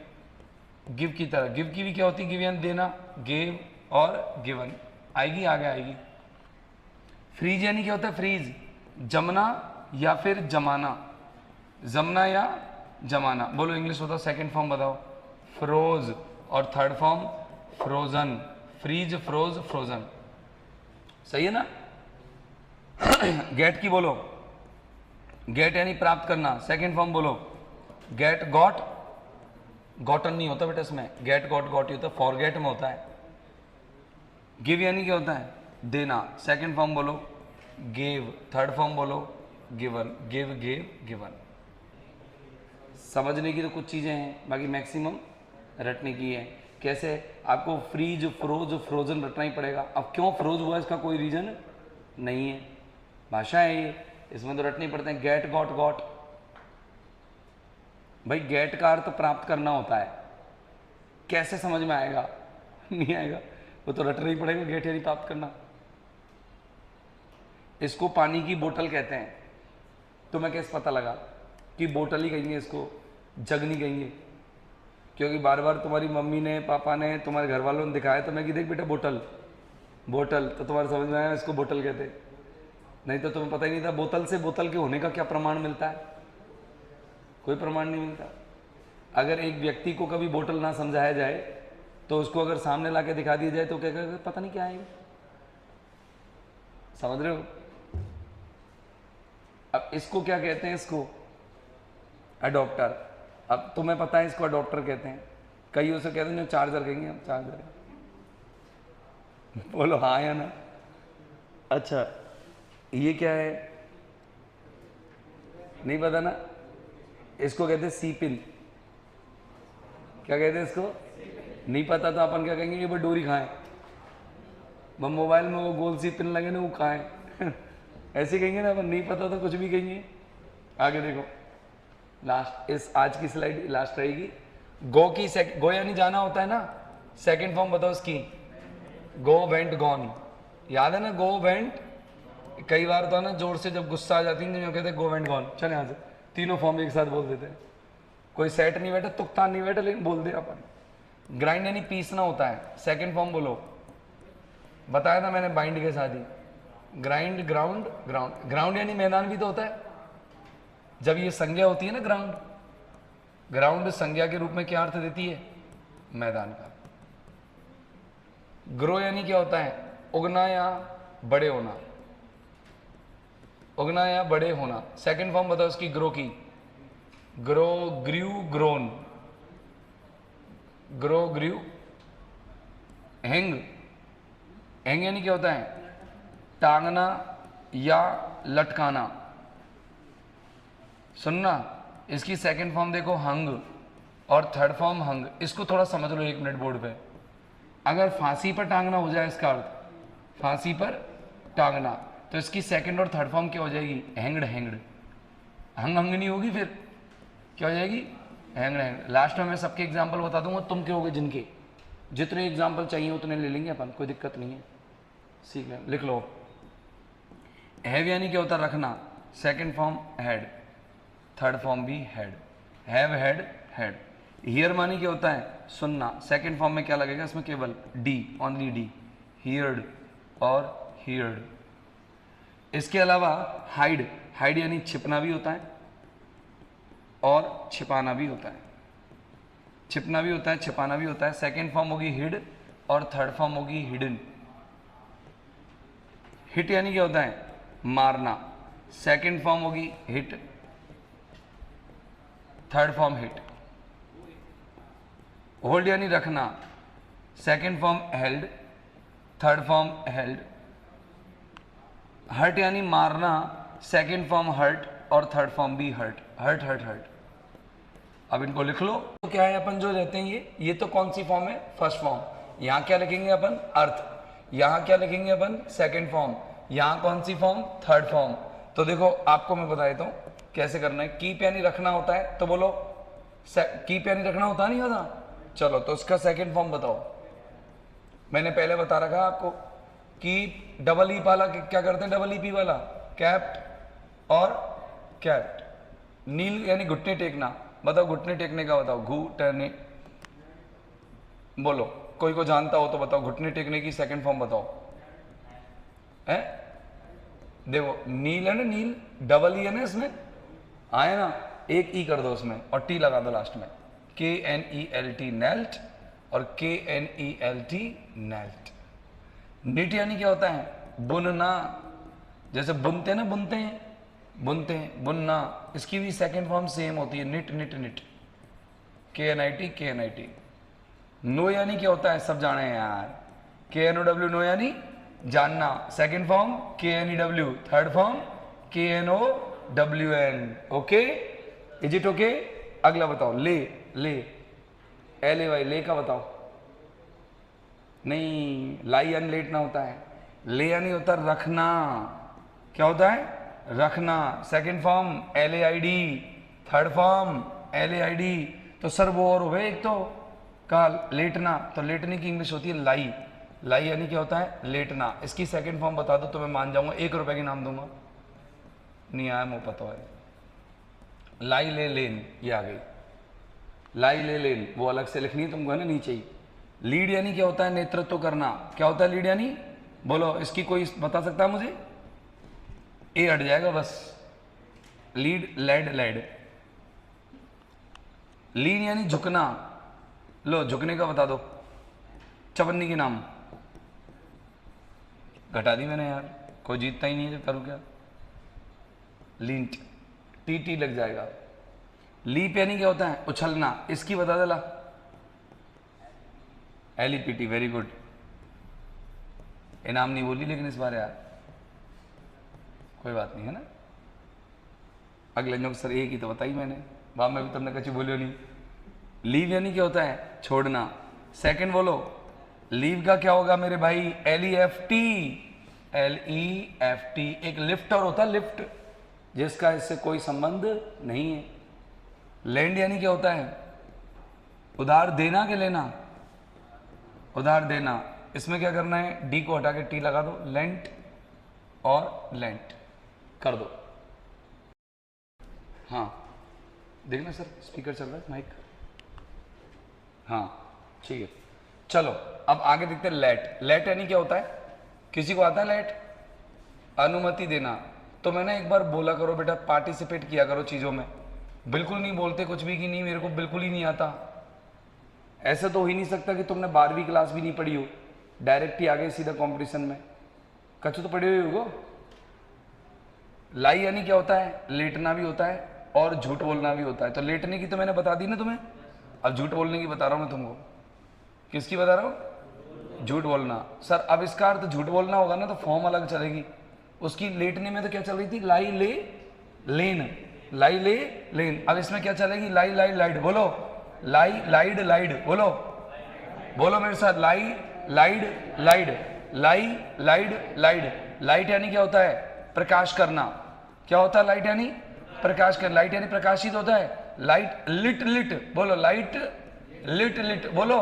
गिव की तरह। गिव की भी क्या होती है? गिव यानी देना, गिव और गिवन आएगी, आगे आएगी। फ्रीज यानी क्या होता है? फ्रीज, जमना या फिर जमाना। जमना या जमाना। बोलो इंग्लिश बताओ, सेकंड फॉर्म बताओ? फ्रोज। और third form frozen. Freeze, froze, frozen. सही है ना? गेट की बोलो? गेट यानी प्राप्त करना। सेकंड फॉर्म बोलो? Get, got. गॉटन नहीं होता बेटा इसमें, गेट, गॉट, गॉट ही होता है, फॉरगेट में होता है। गिव यानी क्या होता है? देना। सेकंड फॉर्म बोलो? गिव। थर्ड फॉर्म बोलो? गिवन। Give, give, given. समझने की तो कुछ चीजें हैं, बाकी मैक्सिमम रटने की है। कैसे? आपको फ्रीज, फ्रोज, फ्रोजन रटना ही पड़ेगा। अब क्यों फ्रोज हुआ इसका कोई रीजन नहीं है, भाषा है ये, इसमें तो रटने पड़ते हैं। Get, got, got. भाई गेट का अर्थ प्राप्त करना होता है, कैसे समझ में आएगा? नहीं आएगा, वो तो रटना ही पड़ेगा। गेट यानी प्राप्त करना। इसको पानी की बोतल कहते हैं। तुम्हें कैसे पता लगा कि बोतल ही कहेंगे इसको, जग नहीं कहेंगे, क्योंकि बार बार तुम्हारी मम्मी ने, पापा ने, तुम्हारे घर वालों ने दिखाया तो मैं कि देख बेटा बोतल, बोतल, तो तुम्हारे समझ में आया इसको बोतल कहते, नहीं तो तुम्हें पता ही नहीं था। बोतल से बोतल के होने का क्या प्रमाण मिलता है? कोई प्रमाण नहीं मिलता। अगर एक व्यक्ति को कभी बोतल ना समझाया जाए तो उसको अगर सामने ला के दिखा दिया जाए तो क्या कहेगा, पता नहीं क्या है, समझ रहे हो? अब इसको क्या कहते हैं? इसको अडॉप्टर। अब तुम्हें पता है इसको अडॉप्टर कहते हैं। कई उसे कहते हैं चार्जर कहेंगे हम, चार्जर। बोलो हाँ या ना? अच्छा ये क्या है? नहीं पता ना? इसको कहते हैं सी पिन। क्या कहते हैं इसको? नहीं पता तो अपन क्या कहेंगे, ये वो डोरी खाएं, वो मोबाइल में वो गोल सी पिन लगे ना वो खाएं ऐसे कहेंगे ना अपन, नहीं पता तो कुछ भी कहेंगे। आगे देखो, लास्ट, इस आज की स्लाइड लास्ट रहेगी। गो की गो यानी जाना होता है ना, सेकंड फॉर्म बताओ इसकी। गो, वेंट, गॉन। याद है ना? गो, वेंट। कई बार तो है ना जोर से जब गुस्सा आ जाती है तो कहते हैं गो, वेंट, गॉन। चल यहाँ से तीनों फॉर्म एक साथ बोल देते हैं। कोई सेट नहीं बैठा, तुकता नहीं बैठा, लेकिन बोल दे अपन। ग्राइंड यानी पीसना होता है, सेकंड फॉर्म बोलो। बताया था मैंने बाइंड के साथ ही। Grind, ground, ground. ग्राउंड यानी मैदान भी तो होता है। जब ये संज्ञा होती है ना ग्राउंड, ग्राउंड संज्ञा के रूप में क्या अर्थ देती है? मैदान का। ग्रो यानी क्या होता है? उगना या बड़े होना। उगना या बड़े होना। सेकंड फॉर्म बताओ उसकी ग्रो की। ग्रो, ग्रू, ग्रोन। ग्रो, ग्रू। हैंग, हैंग यानी क्या होता है? टांगना या लटकाना। सुनना, इसकी सेकंड फॉर्म देखो हंग और थर्ड फॉर्म हंग। इसको थोड़ा समझ लो एक मिनट बोर्ड पे। अगर फांसी पर टांगना हो जाए, इसका अर्थ फांसी पर टांगना, तो इसकी सेकंड और थर्ड फॉर्म क्या हो जाएगी? Hanged, hanged. हंग हंग नहीं होगी, फिर क्या हो जाएगी? Hanged, hanged. लास्ट में मैं सबके एग्जाम्पल बता दूंगा, तुम क्या होगे जिनके, जितने एग्जाम्पल चाहिए उतने ले लेंगे अपन, कोई दिक्कत नहीं है। सीख लें, लिख लो। हैव यानी क्या होता है? रखना। Second form had, third form भी had. Have, had, had. Hear मानी क्या होता है? सुनना। सेकंड फॉर्म में क्या लगेगा इसमें? केवल डी, ओनली डी। हियर्ड और हियर्ड। इसके अलावा हाइड, हाइड यानी छिपना भी होता है और छिपाना भी होता है। छिपना भी होता है, छिपाना भी होता है। सेकंड फॉर्म होगी हिड और थर्ड फॉर्म होगी हिडन। हिट यानी क्या होता है? मारना। सेकंड फॉर्म होगी hit, third form hit. Hold यानी रखना। Second form held, third form held. Hurt यानी मारना। सेकंड फॉर्म हर्ट और थर्ड फॉर्म भी हर्ट। Hurt, hurt, hurt. अब इनको लिख लो। तो क्या है अपन जो रहते हैं ये तो कौन सी फॉर्म है? First form. यहां क्या लिखेंगे अपन? अर्थ। यहां क्या लिखेंगे अपन? Second form. यहां कौन सी फॉर्म? Third form. तो देखो आपको मैं बता देता हूं कैसे करना है। कीप यानी रखना होता है, तो बोलो कीप यानी रखना होता नहीं होता? चलो तो उसका सेकंड फॉर्म बताओ। मैंने पहले बता रखा आपको। कीप, डबल ई वाला क्या करते हैं? डबल ई पी वाला कैप्ट और कैप्ट। नील यानी घुटने टेकना। बताओ घुटने टेकने का बताओ। घुटने, बोलो कोई को जानता हो तो बताओ घुटने टेकने की सेकंड फॉर्म बताओ। है देखो नील है ना, नील डबल ई है ना इसमें, आए ना, एक ई कर दो उसमें और टी लगा दो लास्ट में। KNELT, नेल्ट, और KNELT, नेल्ट। निट यानी क्या होता है? बुनना। जैसे बुनते ना, बुनते हैं, बुनते हैं, बुनना। इसकी भी सेकंड फॉर्म सेम होती है, knit, knit, knit. KNIT, KNIT। Know यानी क्या होता है? सब जाने हैं यार। KNOW, नो यानी जानना। Second form KNEW, third form KNOWN। Okay, is it okay? अगला बताओ। ले, ले, LAY, ले का बताओ। नहीं, लाई यानी लेटना होता है। ले यानी होता है रखना। क्या होता है? रखना। Second form LAID, third form LAID। तो सर वो और हो गए एक तो का लेटना, तो लेटने की इंग्लिश होती है लाई। लाई यानी क्या होता है? लेटना। इसकी सेकंड फॉर्म बता दो तो मैं मान जाऊंगा, 1 रुपए की नाम दूंगा। नहीं आया मुझे पता है। लाई ले लेन, ये आ गई लाई ले लेन, वो अलग से लिखनी है तुमको, है ना नीचे ही। लीड यानी क्या होता है? नेतृत्व करना। क्या होता है लीड यानी? बोलो, इसकी कोई बता सकता है मुझे? ए हट जाएगा बस। Lead, lead, lead. लीन यानी झुकना। लो झुकने का बता दो, चवन्नी के नाम। घटा दी मैंने यार, कोई जीतता ही नहीं है, जब करूँ क्या। लींट, टी टी लग जाएगा। लीप यानी क्या होता है? उछलना। इसकी बता दे ला। LEPT, very good. इनाम नहीं बोली लेकिन इस बार यार, कोई बात नहीं है ना। अगले जो सर एक ही तो बताई मैंने, बाद में भी तुमने कच्ची बोलियो नहीं। लीव यानी क्या होता है? छोड़ना। सेकंड बोलो, लीव का क्या होगा मेरे भाई? LEFT, LEFT। एक लिफ्टर होता है, लिफ्ट, जिसका इससे कोई संबंध नहीं है। लैंड यानी क्या होता है? उधार देना के लेना? उधार देना। इसमें क्या करना है? डी को हटा के टी लगा दो, लेंट और लेंट कर दो। हाँ देखना सर, स्पीकर चल रहा है, माइक। हाँ ठीक है, चलो अब आगे देखते हैं लेट। लेट यानी क्या होता है? किसी को आता है लेट? अनुमति देना। तो मैंने एक बार बोला करो बेटा, पार्टिसिपेट किया करो चीज़ों में। बिल्कुल नहीं बोलते कुछ भी कि नहीं मेरे को बिल्कुल ही नहीं आता। ऐसा तो हो ही नहीं सकता कि तुमने 12वीं क्लास भी नहीं पढ़ी हो, डायरेक्ट ही आ गए सीधा कंपटीशन में। कच्चू तो पढ़े हुए होगो। लाई यानी क्या होता है? लेटना भी होता है और झूठ बोलना भी होता है। तो लेटने की तो मैंने बता दी ना तुम्हें, अब झूठ बोलने की बता रहा हूं मैं तुमको। किसकी बता रहा हूं? झूठ बोलना। सर अब इसका अर्थ झूठ बोलना होगा ना तो फॉर्म अलग चलेगी उसकी। लेटने में तो क्या चल रही थी? लाई ले लेन, लाई ले लेन। अब इसमें क्या चलेगी? लाई लाइड लाइड। बोलो, लाई लाइड लाइड। बोलो, बोलो मेरे साथ, लाई लाइड लाइड, लाई लाइड लाइड। लाइट यानी क्या होता है? प्रकाश करना। क्या होता है लाइट यानी? प्रकाश कर। लाइट यानी प्रकाशित होता है। Light lit lit. बोलो, लाइट लिट लिट। बोलो,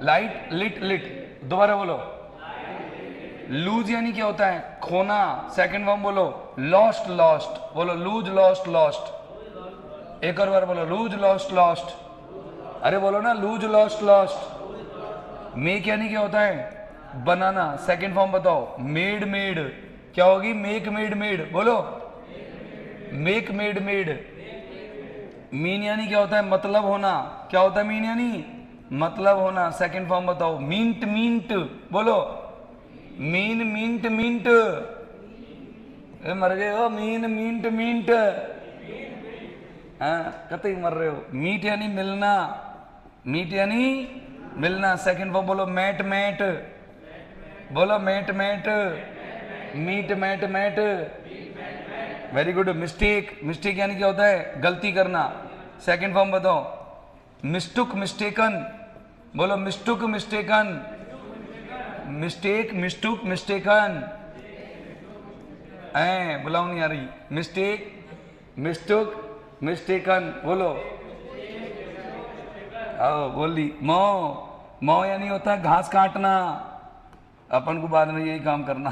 लाइट लिट लिट। दोबारा बोलो। लूज यानी क्या होता है? खोना। सेकंड फॉर्म बोलो, लॉस्ट लॉस्ट। बोलो, लूज लॉस्ट लॉस्ट। एक और बार बोलो, लूज लॉस्ट लॉस्ट। अरे बोलो ना, लूज लॉस्ट लॉस्ट। मेक यानी क्या होता है? बनाना। सेकंड फॉर्म बताओ। Made made. क्या होगी? Make made made. बोलो, मेक मेड मेड। मीन यानी क्या होता है? मतलब होना। क्या होता है मीन यानी? मतलब होना। सेकंड फॉर्म बताओ। Meant meant. बोलो, मीन मींट मींट। मर गए हो। Mean meant meant. हाँ कतई मर रहे हो। मीट यानी मिलना। मीट यानी मिलना। सेकंड फॉर्म बोलो, मैट मैट। बोलो, met met. Meet met met. Very good. Mistake. Mistake यानी क्या होता है? गलती करना। सेकंड फॉर्म बताओ। Mistook mistaken. बोलो, mistook mistaken. Mistake mistook mistaken. बुलाओ नहीं आ रही। Mistake mistook mistaken. बोलो, आओ बोली। मौ। मौ यानी होता है घास काटना। अपन को बाद में यही काम करना,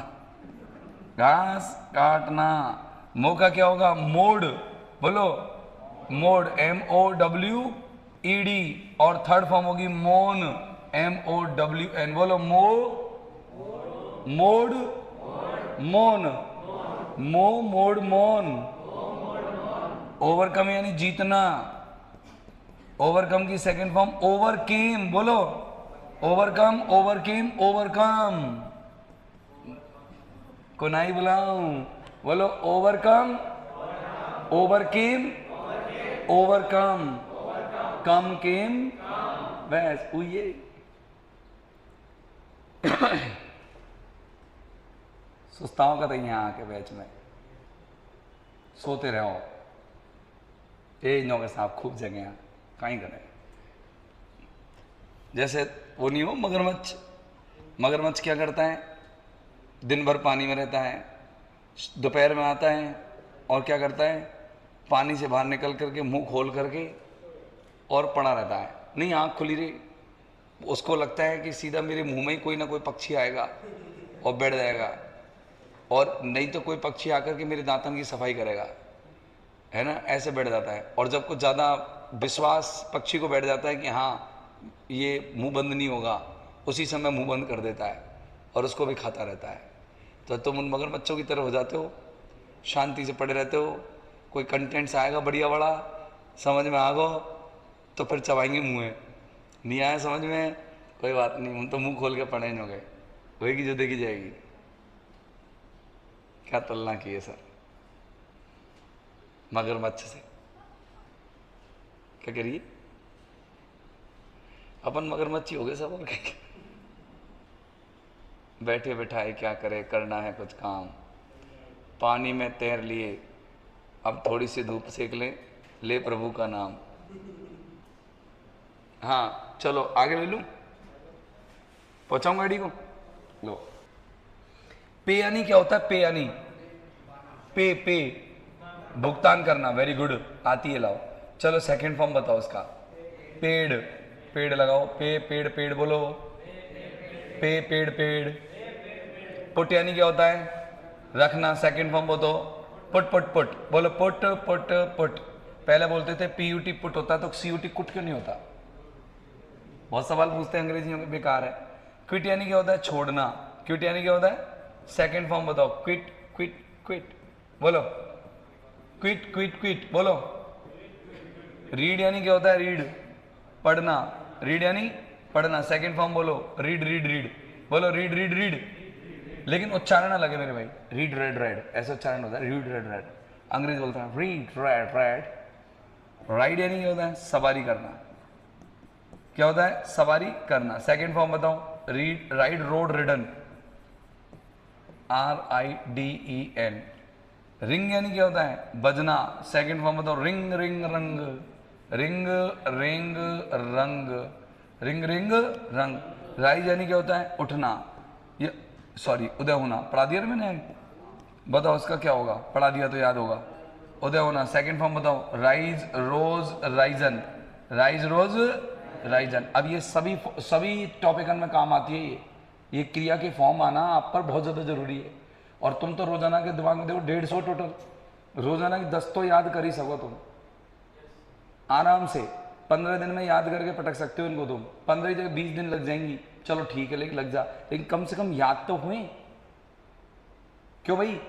घास काटना। मो का क्या होगा? मोड। बोलो, मोड, MOWED। और थर्ड फॉर्म होगी मोन, MOWN। बोलो, मो मोड मोन। मो मोड मोन। ओवरकम यानी जीतना। ओवरकम की सेकंड फॉर्म ओवरकेम। बोलो, ओवरकम ओवरकेम ओवरकम। को नहीं बुलाऊं? बोलो, ओवरकम ओवरकेम ओवरकम। कम केम बस उये। सुस्ताओं का तो यहाँ आके बैच में सोते रहो। नो के साथ खूब जगह कहीं करें। जैसे वो नहीं हो मगरमच्छ। मगरमच्छ क्या करता है? दिन भर पानी में रहता है, दोपहर में आता है और क्या करता है? पानी से बाहर निकल करके मुंह खोल करके और पड़ा रहता है। नहीं, आँख खुली रही, उसको लगता है कि सीधा मेरे मुंह में ही कोई ना कोई पक्षी आएगा और बैठ जाएगा, और नहीं तो कोई पक्षी आकर के मेरे दांतन की सफाई करेगा। है ना, ऐसे बैठ जाता है। और जब कुछ ज़्यादा विश्वास पक्षी को बैठ जाता है कि हाँ ये मुंह बंद नहीं होगा, उसी समय मुंह बंद कर देता है और उसको भी खाता रहता है। तो तुम उन मगरमच्छों की तरह हो जाते हो, शांति से पड़े रहते हो, कोई कंटेंट्स आएगा बढ़िया बड़ा, समझ में आ गो तो फिर चबाएंगे मुँह में, नहीं आया समझ में कोई बात नहीं, हम तो मुंह खोल के पढ़े हो गए, होएगी जो देखी जाएगी। क्या तुलना की है सर मगरमच्छ से, क्या करिए, अपन मगरमच्छ हो गए सब और क्या। बैठे बैठाए क्या करे, करना है कुछ काम, पानी में तैर लिए, अब थोड़ी सी धूप सेक ले प्रभु का नाम। हाँ चलो आगे ले लूं, पहुंचाऊं गाड़ी को, लो। पे यानी क्या होता है, पे यानी पे भुगतान करना, वेरी गुड, आती है, लाओ। चलो सेकंड फॉर्म बताओ उसका, पेड़, पेड़ लगाओ, पे पेड़, पेड़ बोलो, पे पेड़ पेड़। पुट यानी क्या होता है, रखना, सेकंड फॉर्म बताओ, पुट पुट पुट बोलो, पुट पुट पुट। पहले बोलते थे पीयूटी पुट होता है, तो सीयूटी कुट क्यों नहीं होता, बहुत सवाल पूछते हैं अंग्रेजियों में, बेकार है। क्विट यानी क्या होता है, छोड़ना, क्विट यानी क्या होता है, सेकंड फॉर्म बताओ, क्विट क्विट क्विट बोलो, क्विट क्विट क्विट बोलो। रीड यानी क्या होता है, रीड पढ़ना, रीड यानी पढ़ना, सेकंड फॉर्म बोलो, रीड रीड रीड बोलो, रीड रीड रीड, लेकिन उच्चारण ना लगे मेरे भाई, रीड रेड रेड ऐसा उच्चारण होता है, रीड रेड रेड, अंग्रेज बोलता है रीड रेड रेड। राइड यानी क्या होता है, सवारी करना, क्या होता है, सवारी करना, सेकंड फॉर्म बताओ, read ride road ridden, RIDEN। Ring यानी क्या होता है, बजना, सेकंड फॉर्म बताओ, रिंग रिंग रंग, रिंग रिंग रंग, रिंग रिंग रंग। राइज यानी क्या होता है, उठना, ये सॉरी उदय होना, पढ़ा दिया मैंने, बताओ उसका क्या होगा, पढ़ा दिया तो याद होगा, उदय होना, सेकंड फॉर्म बताओ, राइज रोज राइजन, राइज रोज राइजन। अब ये सभी टॉपिकन में काम आती है, ये क्रिया के फॉर्म आना आप पर बहुत ज़्यादा जरूरी है। और तुम तो रोजाना के दिमाग में देखो 150 टोटल, रोजाना की 10 तो याद कर ही सको तुम आराम से, 15 दिन में याद करके पटक सकते हो इनको तुम, 15 जगह 20 दिन लग जाएंगी, चलो ठीक है लेकिन लग जा, लेकिन कम से कम याद तो हुए। क्यों भाई,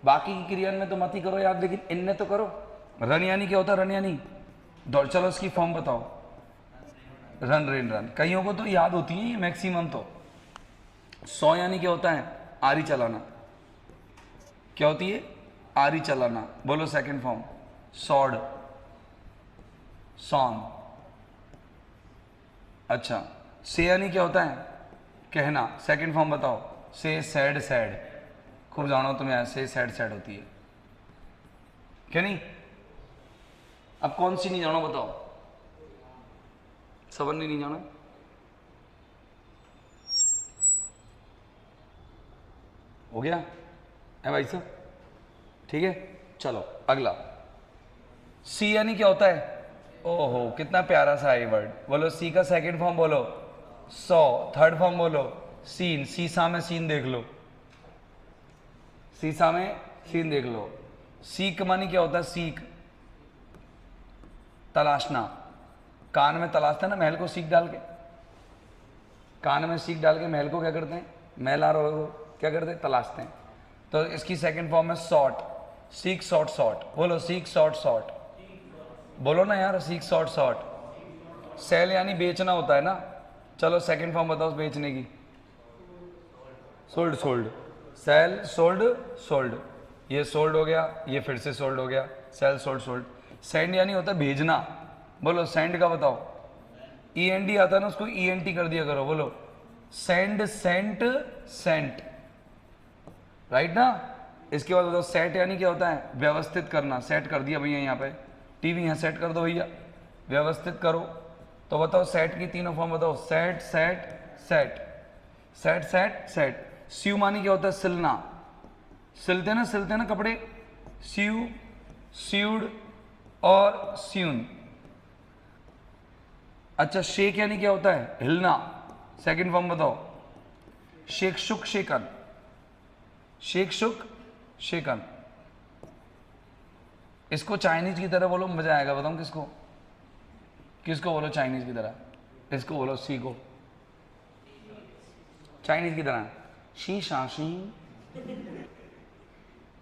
बाकी की क्रिया में तो मत ही करो याद, लेकिन इनने तो करो। रन यानी क्या होता है, रन यानी दौड़, चलो इसकी फॉर्म बताओ, रन रेन रन, कईयों को तो याद होती है मैक्सिमम तो। 100 यानी क्या होता है, आरी चलाना, क्या होती है, आरी चलाना, बोलो सेकंड फॉर्म, सॉर्ड, सॉन्ग। अच्छा, से यानी क्या होता है, कहना, सेकंड फॉर्म बताओ, से सैड सैड, खूब जानो तुम यार, से सैड सैड होती है क्या नहीं। अब कौन सी नहीं जानो बताओ, सबन नहीं जाना, हो गया है भाई साहब, ठीक है। चलो अगला, सी यानी क्या होता है, ओहो कितना प्यारा सा है वर्ड, बोलो सी का सेकंड फॉर्म बोलो, 100, थर्ड फॉर्म बोलो, सीन, सीसा में सीन देख लो, सीसा में सीन देख लो। सीख मानी क्या होता है, सीख तलाशना, कान में तलाशते हैं ना महल को सीख डाल के, कान में सीख डाल के महल को क्या करते हैं, महल आ रहा हो क्या करते हैं, तलाशते हैं। तो इसकी सेकंड फॉर्म है सॉर्ट, सीख सॉर्ट सॉर्ट, बोलो सीख सॉर्ट सॉर्ट, बोलो ना यार, सीख सॉर्ट सॉर्ट। सेल यानी बेचना होता है ना, चलो सेकंड फॉर्म बताओ बेचने की, sold sold, sell sold sold, ये सोल्ड हो गया, ये फिर से सोल्ड हो गया, सेल सोल्ड सोल्ड। सेंड यानी होता है भेजना, बोलो सेंड का बताओ, END आता है ना उसको ENT कर दिया करो, बोलो सेंड सेंट सेंट, राइट ना। इसके बाद बताओ सेट यानी क्या होता है, व्यवस्थित करना, सेट कर दिया भैया यहाँ पे, टीवी यहाँ सेट कर दो भैया, व्यवस्थित करो। तो बताओ सेट की तीनों फॉर्म बताओ, set set set, set set set. Sew मानी क्या होता है, सिलना, सिलते ना कपड़े, स्यू स्यूड और स्यून। अच्छा, शेक यानी क्या होता है, हिलना, सेकंड फॉर्म बताओ, शेक शुक शेकन, शेक शुक शेकन। इसको चाइनीज की तरह बोलो, मजा आएगा। बताऊं किसको? किसको बोलो चाइनीज की तरह? इसको बोलो सी को चाइनीज की तरह, शी शाशी,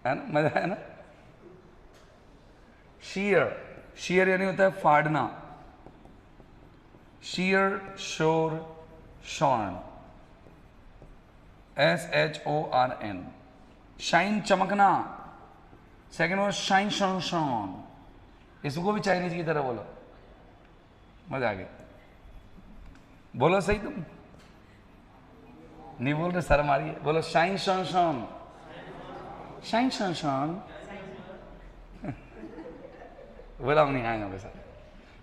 है ना? मजा है ना? शीयर, शीयर यानी होता है फाड़ना। Shear, shore, shorn, SHORN। Shine, चमकना। Second word shine, shone, shone. इसको भी चाइनीज की तरह बोलो, मजा आ गया। बोलो सही तुम नहीं बोल रहे, शर्म आ रही है। बोलो shine, shone, shone, shine, shone, shone. बोला हम नहीं आएंगे वैसा।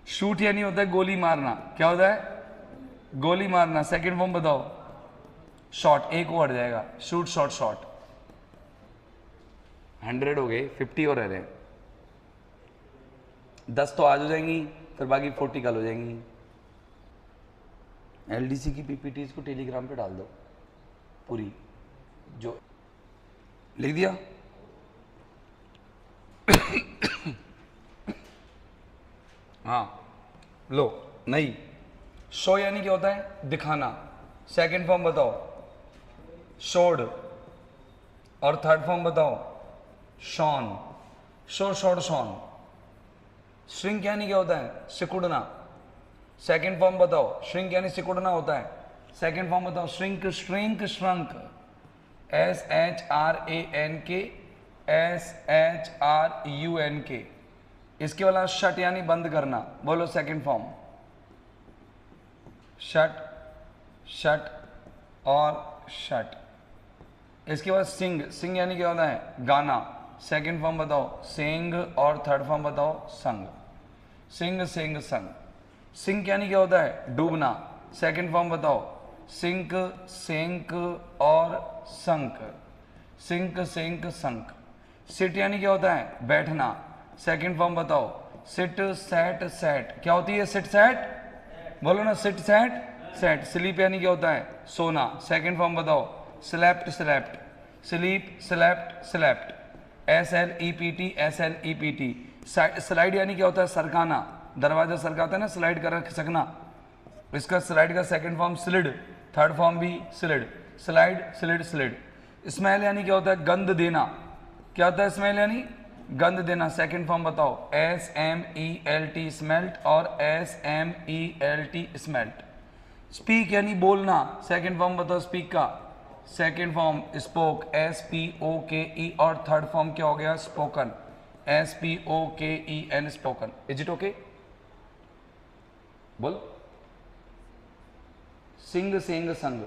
शूट यानी होता है गोली मारना। क्या होता है? गोली मारना। सेकंड फॉर्म बताओ। शॉट, एक वर्ड जाएगा, शूट, शॉट, शॉट। 100 हो गए, 50 और रह रहे। 10 तो आज हो जाएंगी, फिर बाकी 40 कल हो जाएंगी। LDC की PPTs को टेलीग्राम पे डाल दो पूरी, जो लिख दिया। हाँ लो, नहीं। शो यानी क्या होता है? दिखाना। सेकंड फॉर्म बताओ, शोड। और थर्ड फॉर्म बताओ, shown. Show, shot, shown. Shrink यानी क्या होता है? सिकुड़ना। सेकंड फॉर्म बताओ, श्रिंक यानी सिकुड़ना होता है। सेकंड फॉर्म बताओ, shrink, shrink, shrunk. SHRANK, SHRUNK। इसके वाला शट यानी बंद करना। बोलो सेकंड फॉर्म, शट, शट और शट। इसके बाद सिंग, सिंग यानी क्या होता है? गाना। सेकंड फॉर्म बताओ, सिंग। और थर्ड फॉर्म बताओ, संग। सिंग, सिंग, संग। सिंक यानी क्या होता है? डूबना। सेकंड फॉर्म बताओ, सिंक, सिंक और sunk. Sink, sink, sunk. Sit यानी क्या होता है? बैठना। सेकंड फॉर्म बताओ, सिट, सेट, सेट। क्या होती है? Sit, set. बोलो ना, सिट, सेट, सेट। स्लीप यानी क्या होता है? सोना। सेकंड फॉर्म बताओ, slept, slept. Sleep, slept, slept. SLEPT, SLEPT। Slide यानी क्या होता है? सरकाना। दरवाजा सरकाता है ना, स्लाइड कर खिसकना। इसका स्लाइड का second form slid, third form भी slid. Slide, slid, slid. Smell यानी क्या होता है? गंध देना। क्या होता है स्मेल यानी? गंध देना। सेकंड फॉर्म बताओ, SMELT, स्मेल्ट। और SMELT, स्मेल्ट। स्पीक यानी बोलना। सेकंड फॉर्म बताओ स्पीक का। Second form spoke, SPOKE। और थर्ड फॉर्म क्या हो गया? Spoken, SPOKEN, spoken. Is it okay? बोल। सिंग, सेंग, संग।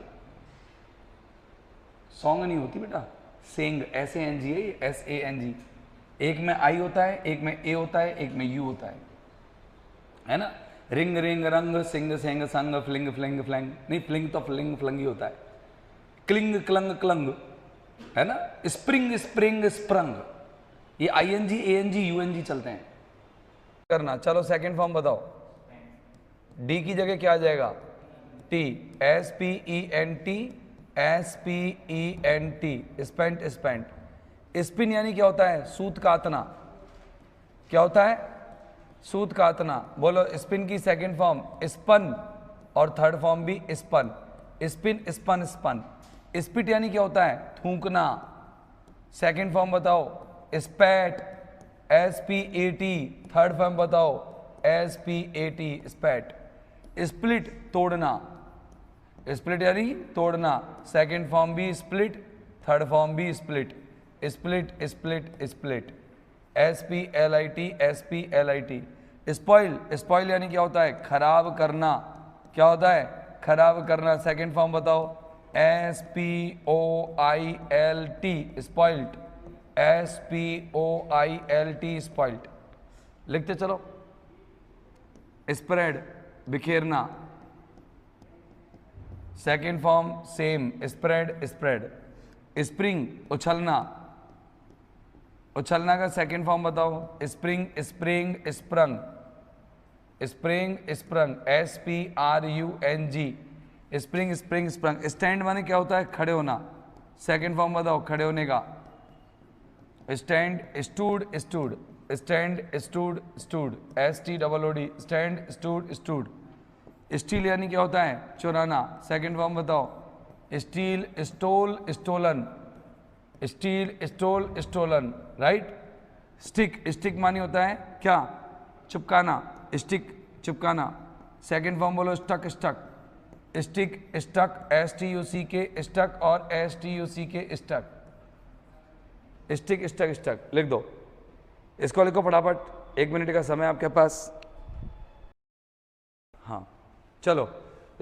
सॉन्ग नहीं होती बेटा, सेंग, SANG है, SANG। एक में आई होता है, एक में ए होता है, एक में यू होता है ना? रिंग, रिंग, रंग, सिंग, सेंग, संग, फ्लिंग, फ्लिंग, फ्लैंग। नहीं, फ्लिंग तो फ्लिंग, फ्लंग ही होता है। क्लिंग, क्लंग, क्लंग, है ना? Spring, spring, sprung. ये ING, ANG, UNG चलते हैं करना। चलो सेकंड फॉर्म बताओ। डी की जगह क्या आ जाएगा? T, SPENT, SPENT। Spent, spent. Spin यानी क्या होता है? सूत कातना। क्या होता है? सूत कातना। बोलो स्पिन की सेकंड फॉर्म स्पन, और थर्ड फॉर्म भी spun. Spin, spun, spun. Spit यानी क्या होता है? थूकना। सेकंड फॉर्म बताओ, स्पैट, SPAT। थर्ड फॉर्म बताओ, SPAT, स्पैट। स्प्लिट, तोड़ना। स्प्लिट यानी तोड़ना। सेकंड फॉर्म भी स्प्लिट, थर्ड फॉर्म भी split. Split, split, split. SPLIT, SPLIT। Spoil, spoil यानी क्या होता है? खराब करना। क्या होता है? खराब करना। सेकंड फॉर्म बताओ, SPOILT, स्पॉइल्ट। SPOILT, spoilt. लिखते चलो। स्प्रेड, बिखेरना। Second form same, spread, spread. Spring, उछलना। उछलना का सेकेंड फॉर्म बताओ। Spring, spring, sprung. Spring, sprung. SPRUNG। Spring, spring, sprung. Stand माने क्या होता है? खड़े होना। सेकेंड फॉर्म बताओ खड़े होने का। Stand, stood, stood. Stand, stood, stood, STOOD, stand, stood, stood. Steal यानी क्या होता है? चुराना। सेकंड फॉर्म बताओ। Steal, stole, stolen, steal, stole, stolen, right. Stick, stick मानी होता है क्या? चिपकाना, स्टिक, चिपकाना। सेकंड फॉर्म बोलो stuck, stuck, stick, stuck, STUCK, stuck और STUCK, stuck. Stick, stuck, stuck लिख दो। इसको लिखो फटाफट, 1 मिनट का समय आपके पास। हाँ चलो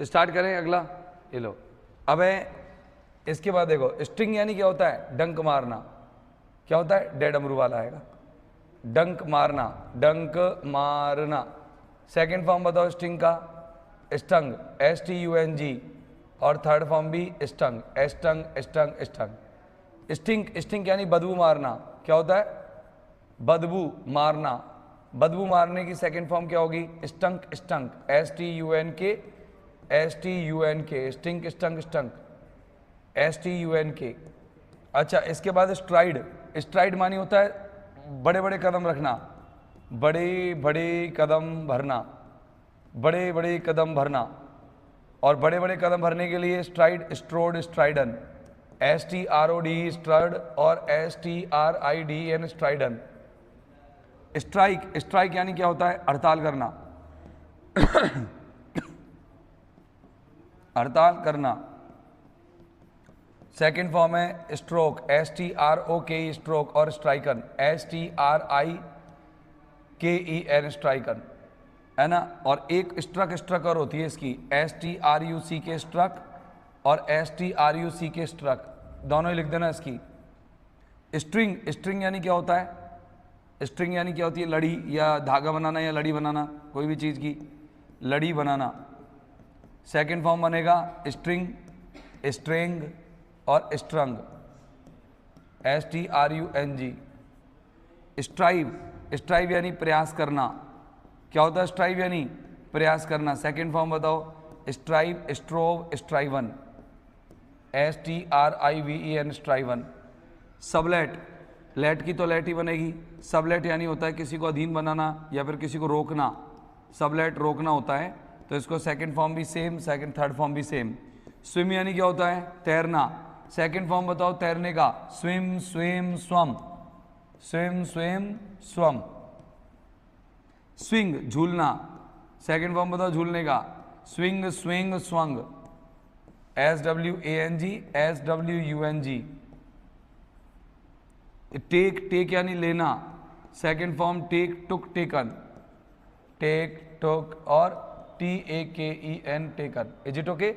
स्टार्ट करें अगला। ये लो। अब इसके बाद देखो, स्ट्रिंग यानी क्या होता है? डंक मारना। क्या होता है? डेड अमरू वाला आएगा। डंक मारना, डंक मारना। सेकंड फॉर्म बताओ स्ट्रिंग का। Stung, STUNG। और थर्ड फॉर्म भी stung, stung, stung, stung. Sting, sting यानी बदबू मारना। क्या होता है? बदबू मारना। बदबू मारने की सेकंड फॉर्म क्या होगी? स्टंक, स्टंक, STUNK, STUNK, स्टिंक, स्टंक, स्टंक, STUNK। अच्छा इसके बाद स्ट्राइड। स्ट्राइड मानी होता है बड़े बड़े कदम रखना, बड़े बड़े कदम भरना, बड़े बड़े कदम भरना। और बड़े बड़े कदम भरने के लिए स्ट्राइड, स्ट्रोड, स्ट्राइडन, STROD, स्ट्रड और STRIDN, स्ट्राइडन। स्ट्राइक, स्ट्राइक यानी क्या होता है? हड़ताल करना। हड़ताल करना। सेकंड फॉर्म है स्ट्रोक, STROK, स्ट्रोक और स्ट्राइकन, STRIKEN, स्ट्राइकन, है ना। और एक स्ट्रक, स्ट्रक और होती है इसकी, STRUCK, स्ट्रक और STRUCK, स्ट्रक। दोनों ही लिख देना इसकी। स्ट्रिंग, स्ट्रिंग यानी क्या होता है? स्ट्रिंग यानी क्या होती है? लड़ी या धागा बनाना या लड़ी बनाना, कोई भी चीज़ की लड़ी बनाना। सेकंड फॉर्म बनेगा स्ट्रिंग, स्ट्रिंग और स्ट्रंग, STRUNG। स्ट्राइव, स्ट्राइव यानी प्रयास करना। क्या होता है स्ट्राइव यानी? प्रयास करना। सेकंड फॉर्म बताओ। Strive, strove, striven, STRIVEN, striven. Sublet, let की तो लेट ही बनेगी। सबलेट यानी होता है किसी को अधीन बनाना या फिर किसी को रोकना। सबलेट रोकना होता है, तो इसको सेकंड फॉर्म भी सेम, सेकंड थर्ड फॉर्म भी सेम। स्विम यानी क्या होता है? तैरना। सेकंड फॉर्म बताओ तैरने का। Swim, swim, swam, swim, swim, swam. Swing, झूलना। सेकंड फॉर्म बताओ झूलने का। Swing, swing, swung, SWANG, SWUNG। Take, take यानी लेना। Second form take, took, taken, take, took और TAKEN, taken. Is it okay?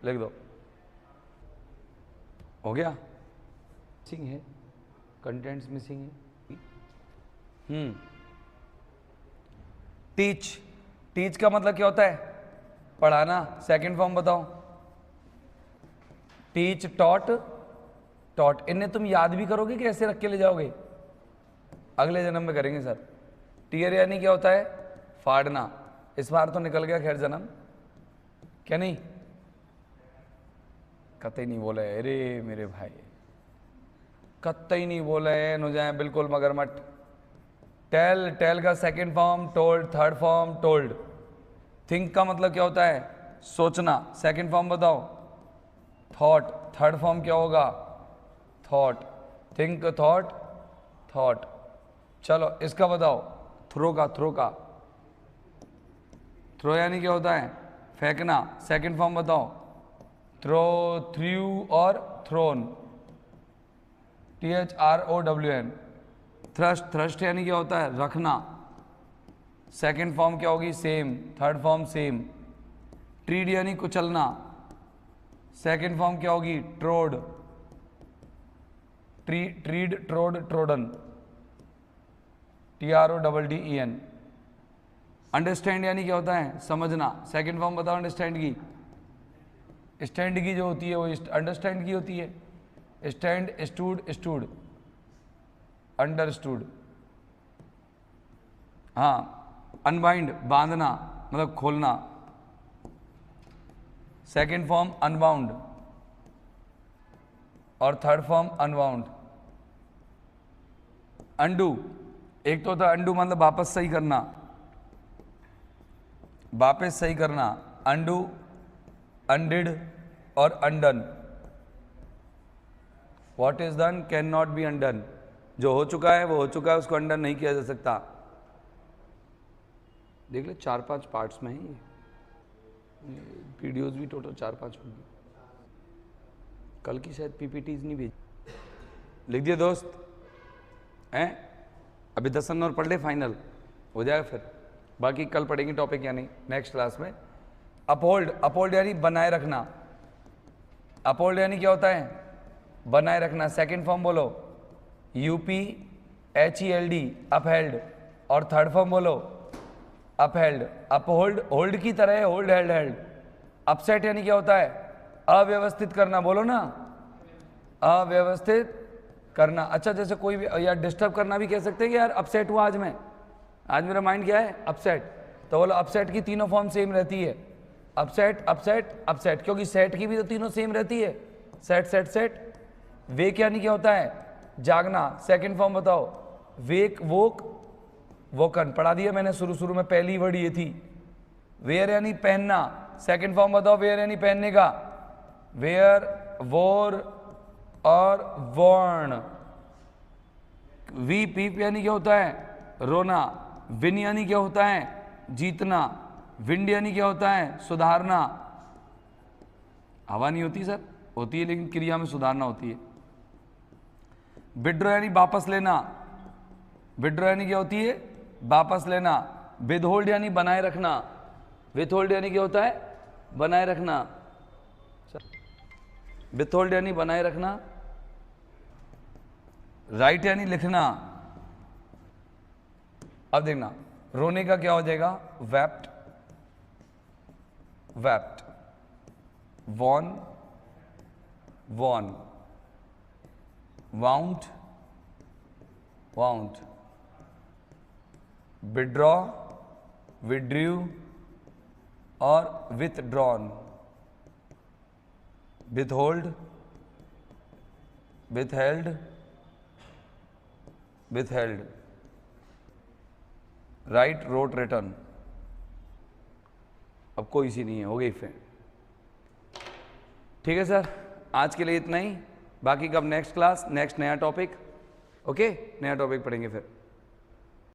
लिख दो। हो गया? मिसिंग है, कंटेंट्स मिसिंग है। टीच, टीच का मतलब क्या होता है? पढ़ाना। सेकंड फॉर्म बताओ। Teach, taught, taught. इन्हें तुम याद भी करोगे कि ऐसे रख के ले जाओगे? अगले जन्म में करेंगे सर। टीयर यानी क्या होता है? फाड़ना। इस बार तो निकल गया खैर जन्म, क्या नहीं? कतई नहीं बोले, अरे मेरे भाई कतई नहीं बोले न जाए बिल्कुल मगरमट। टेल, टेल का second form told, third form told. Think का मतलब क्या होता है? सोचना। सेकंड फॉर्म बताओ। थॉट, थर्ड फॉर्म क्या होगा? थॉट। Think, thought, thought. चलो इसका बताओ। थ्रो का, थ्रो का। थ्रो यानी क्या होता है? फेंकना। सेकंड फॉर्म बताओ। थ्रो, थ्रू और थ्रोन, THROWN। थ्रस्ट, थ्रस्ट यानी क्या होता है? रखना। सेकंड फॉर्म क्या होगी? Same. Third form same. Tread यानी कुचलना। सेकंड फॉर्म क्या होगी? Trod. Tread, trod, trodden, TRODDEN। Understand यानी क्या होता है? समझना। सेकंड फॉर्म बताओ अंडरस्टैंड की। स्टैंड की जो होती है वो अंडरस्टैंड की होती है। Stand, stood, stood, understood. हाँ, अनबाइंड, बांधना मतलब खोलना। सेकंड फॉर्म अनबाउंड और थर्ड फॉर्म अनबाउंड। अंडू, एक तो होता है अंडू, मतलब वापस सही करना, वापस सही करना, अंडू, अनडिड और undone. What is done can not be undone. जो हो चुका है वो हो चुका है, उसको अनडन नहीं किया जा सकता। देख ले 4-5 पार्ट्स में है ये, वीडियोस भी टोटल 4-5 होंगी। कल की शायद पीपीटीज नहीं भेजी, लिख दिए दोस्त हैं। अभी 10 और पढ़ ले, फाइनल हो जाएगा फिर। बाकी कल पढ़ेंगे टॉपिक, यानी नेक्स्ट क्लास में। अपहोल्ड, अपहोल्ड यानी बनाए रखना। अपहोल्ड यानी क्या होता है? बनाए रखना। सेकंड फॉर्म बोलो UPHELD, अपहेल्ड। और थर्ड फॉर्म बोलो अपहेल्ड। अपहोल्ड होल्ड की तरह है, होल्ड हेल्ड हेल्ड। अपसेट यानी क्या होता है? अव्यवस्थित करना, बोलो ना, अव्यवस्थित करना। अच्छा, जैसे कोई भी या डिस्टर्ब करना भी कह सकते हैं कि यार अपसेट हुआ आज मैं, आज मेरा माइंड क्या है? अपसेट। तो बोलो अपसेट की तीनों फॉर्म सेम रहती है, अपसेट अपसेट अपसेट, क्योंकि सेट की भी तो तीनों सेम रहती है, सेट सेट सेट। वेक यानी क्या होता है? जागना। सेकंड फॉर्म बताओ। वेक, वोक, वोकन। पढ़ा दिया मैंने शुरू में, पहली वर्ड ये थी। वेयर यानी पहनना। सेकंड फॉर्म बताओ, वेयर यानी पहनने का। वेयर, वोर और वॉर्न। वी पीप यानी क्या होता है? रोना। विन यानी क्या होता है? जीतना। विंड यानी क्या होता है? सुधारना। हवा नहीं होती सर, होती है लेकिन क्रिया में सुधारना होती है। विड्रॉ यानी वापस लेना। विड्रॉ यानी क्या होती है? वापस लेना। विदहोल्ड यानी बनाए रखना। विथहोल्ड यानी क्या होता है? बनाए रखना। विथहोल्ड यानी बनाए रखना। राइट यानी लिखना। अब देखना, रोने का क्या हो जाएगा? Wept, wept. Won, won. Wound, wound. Withdraw, withdrew और withdrawn. Withhold, withheld, withheld. Write, wrote, written. अब कोई सी नहीं है, हो गई फिर। ठीक है सर, आज के लिए इतना ही। बाकी कब नेक्स्ट क्लास, नेक्स्ट नया टॉपिक। ओके, नया टॉपिक पढ़ेंगे फिर।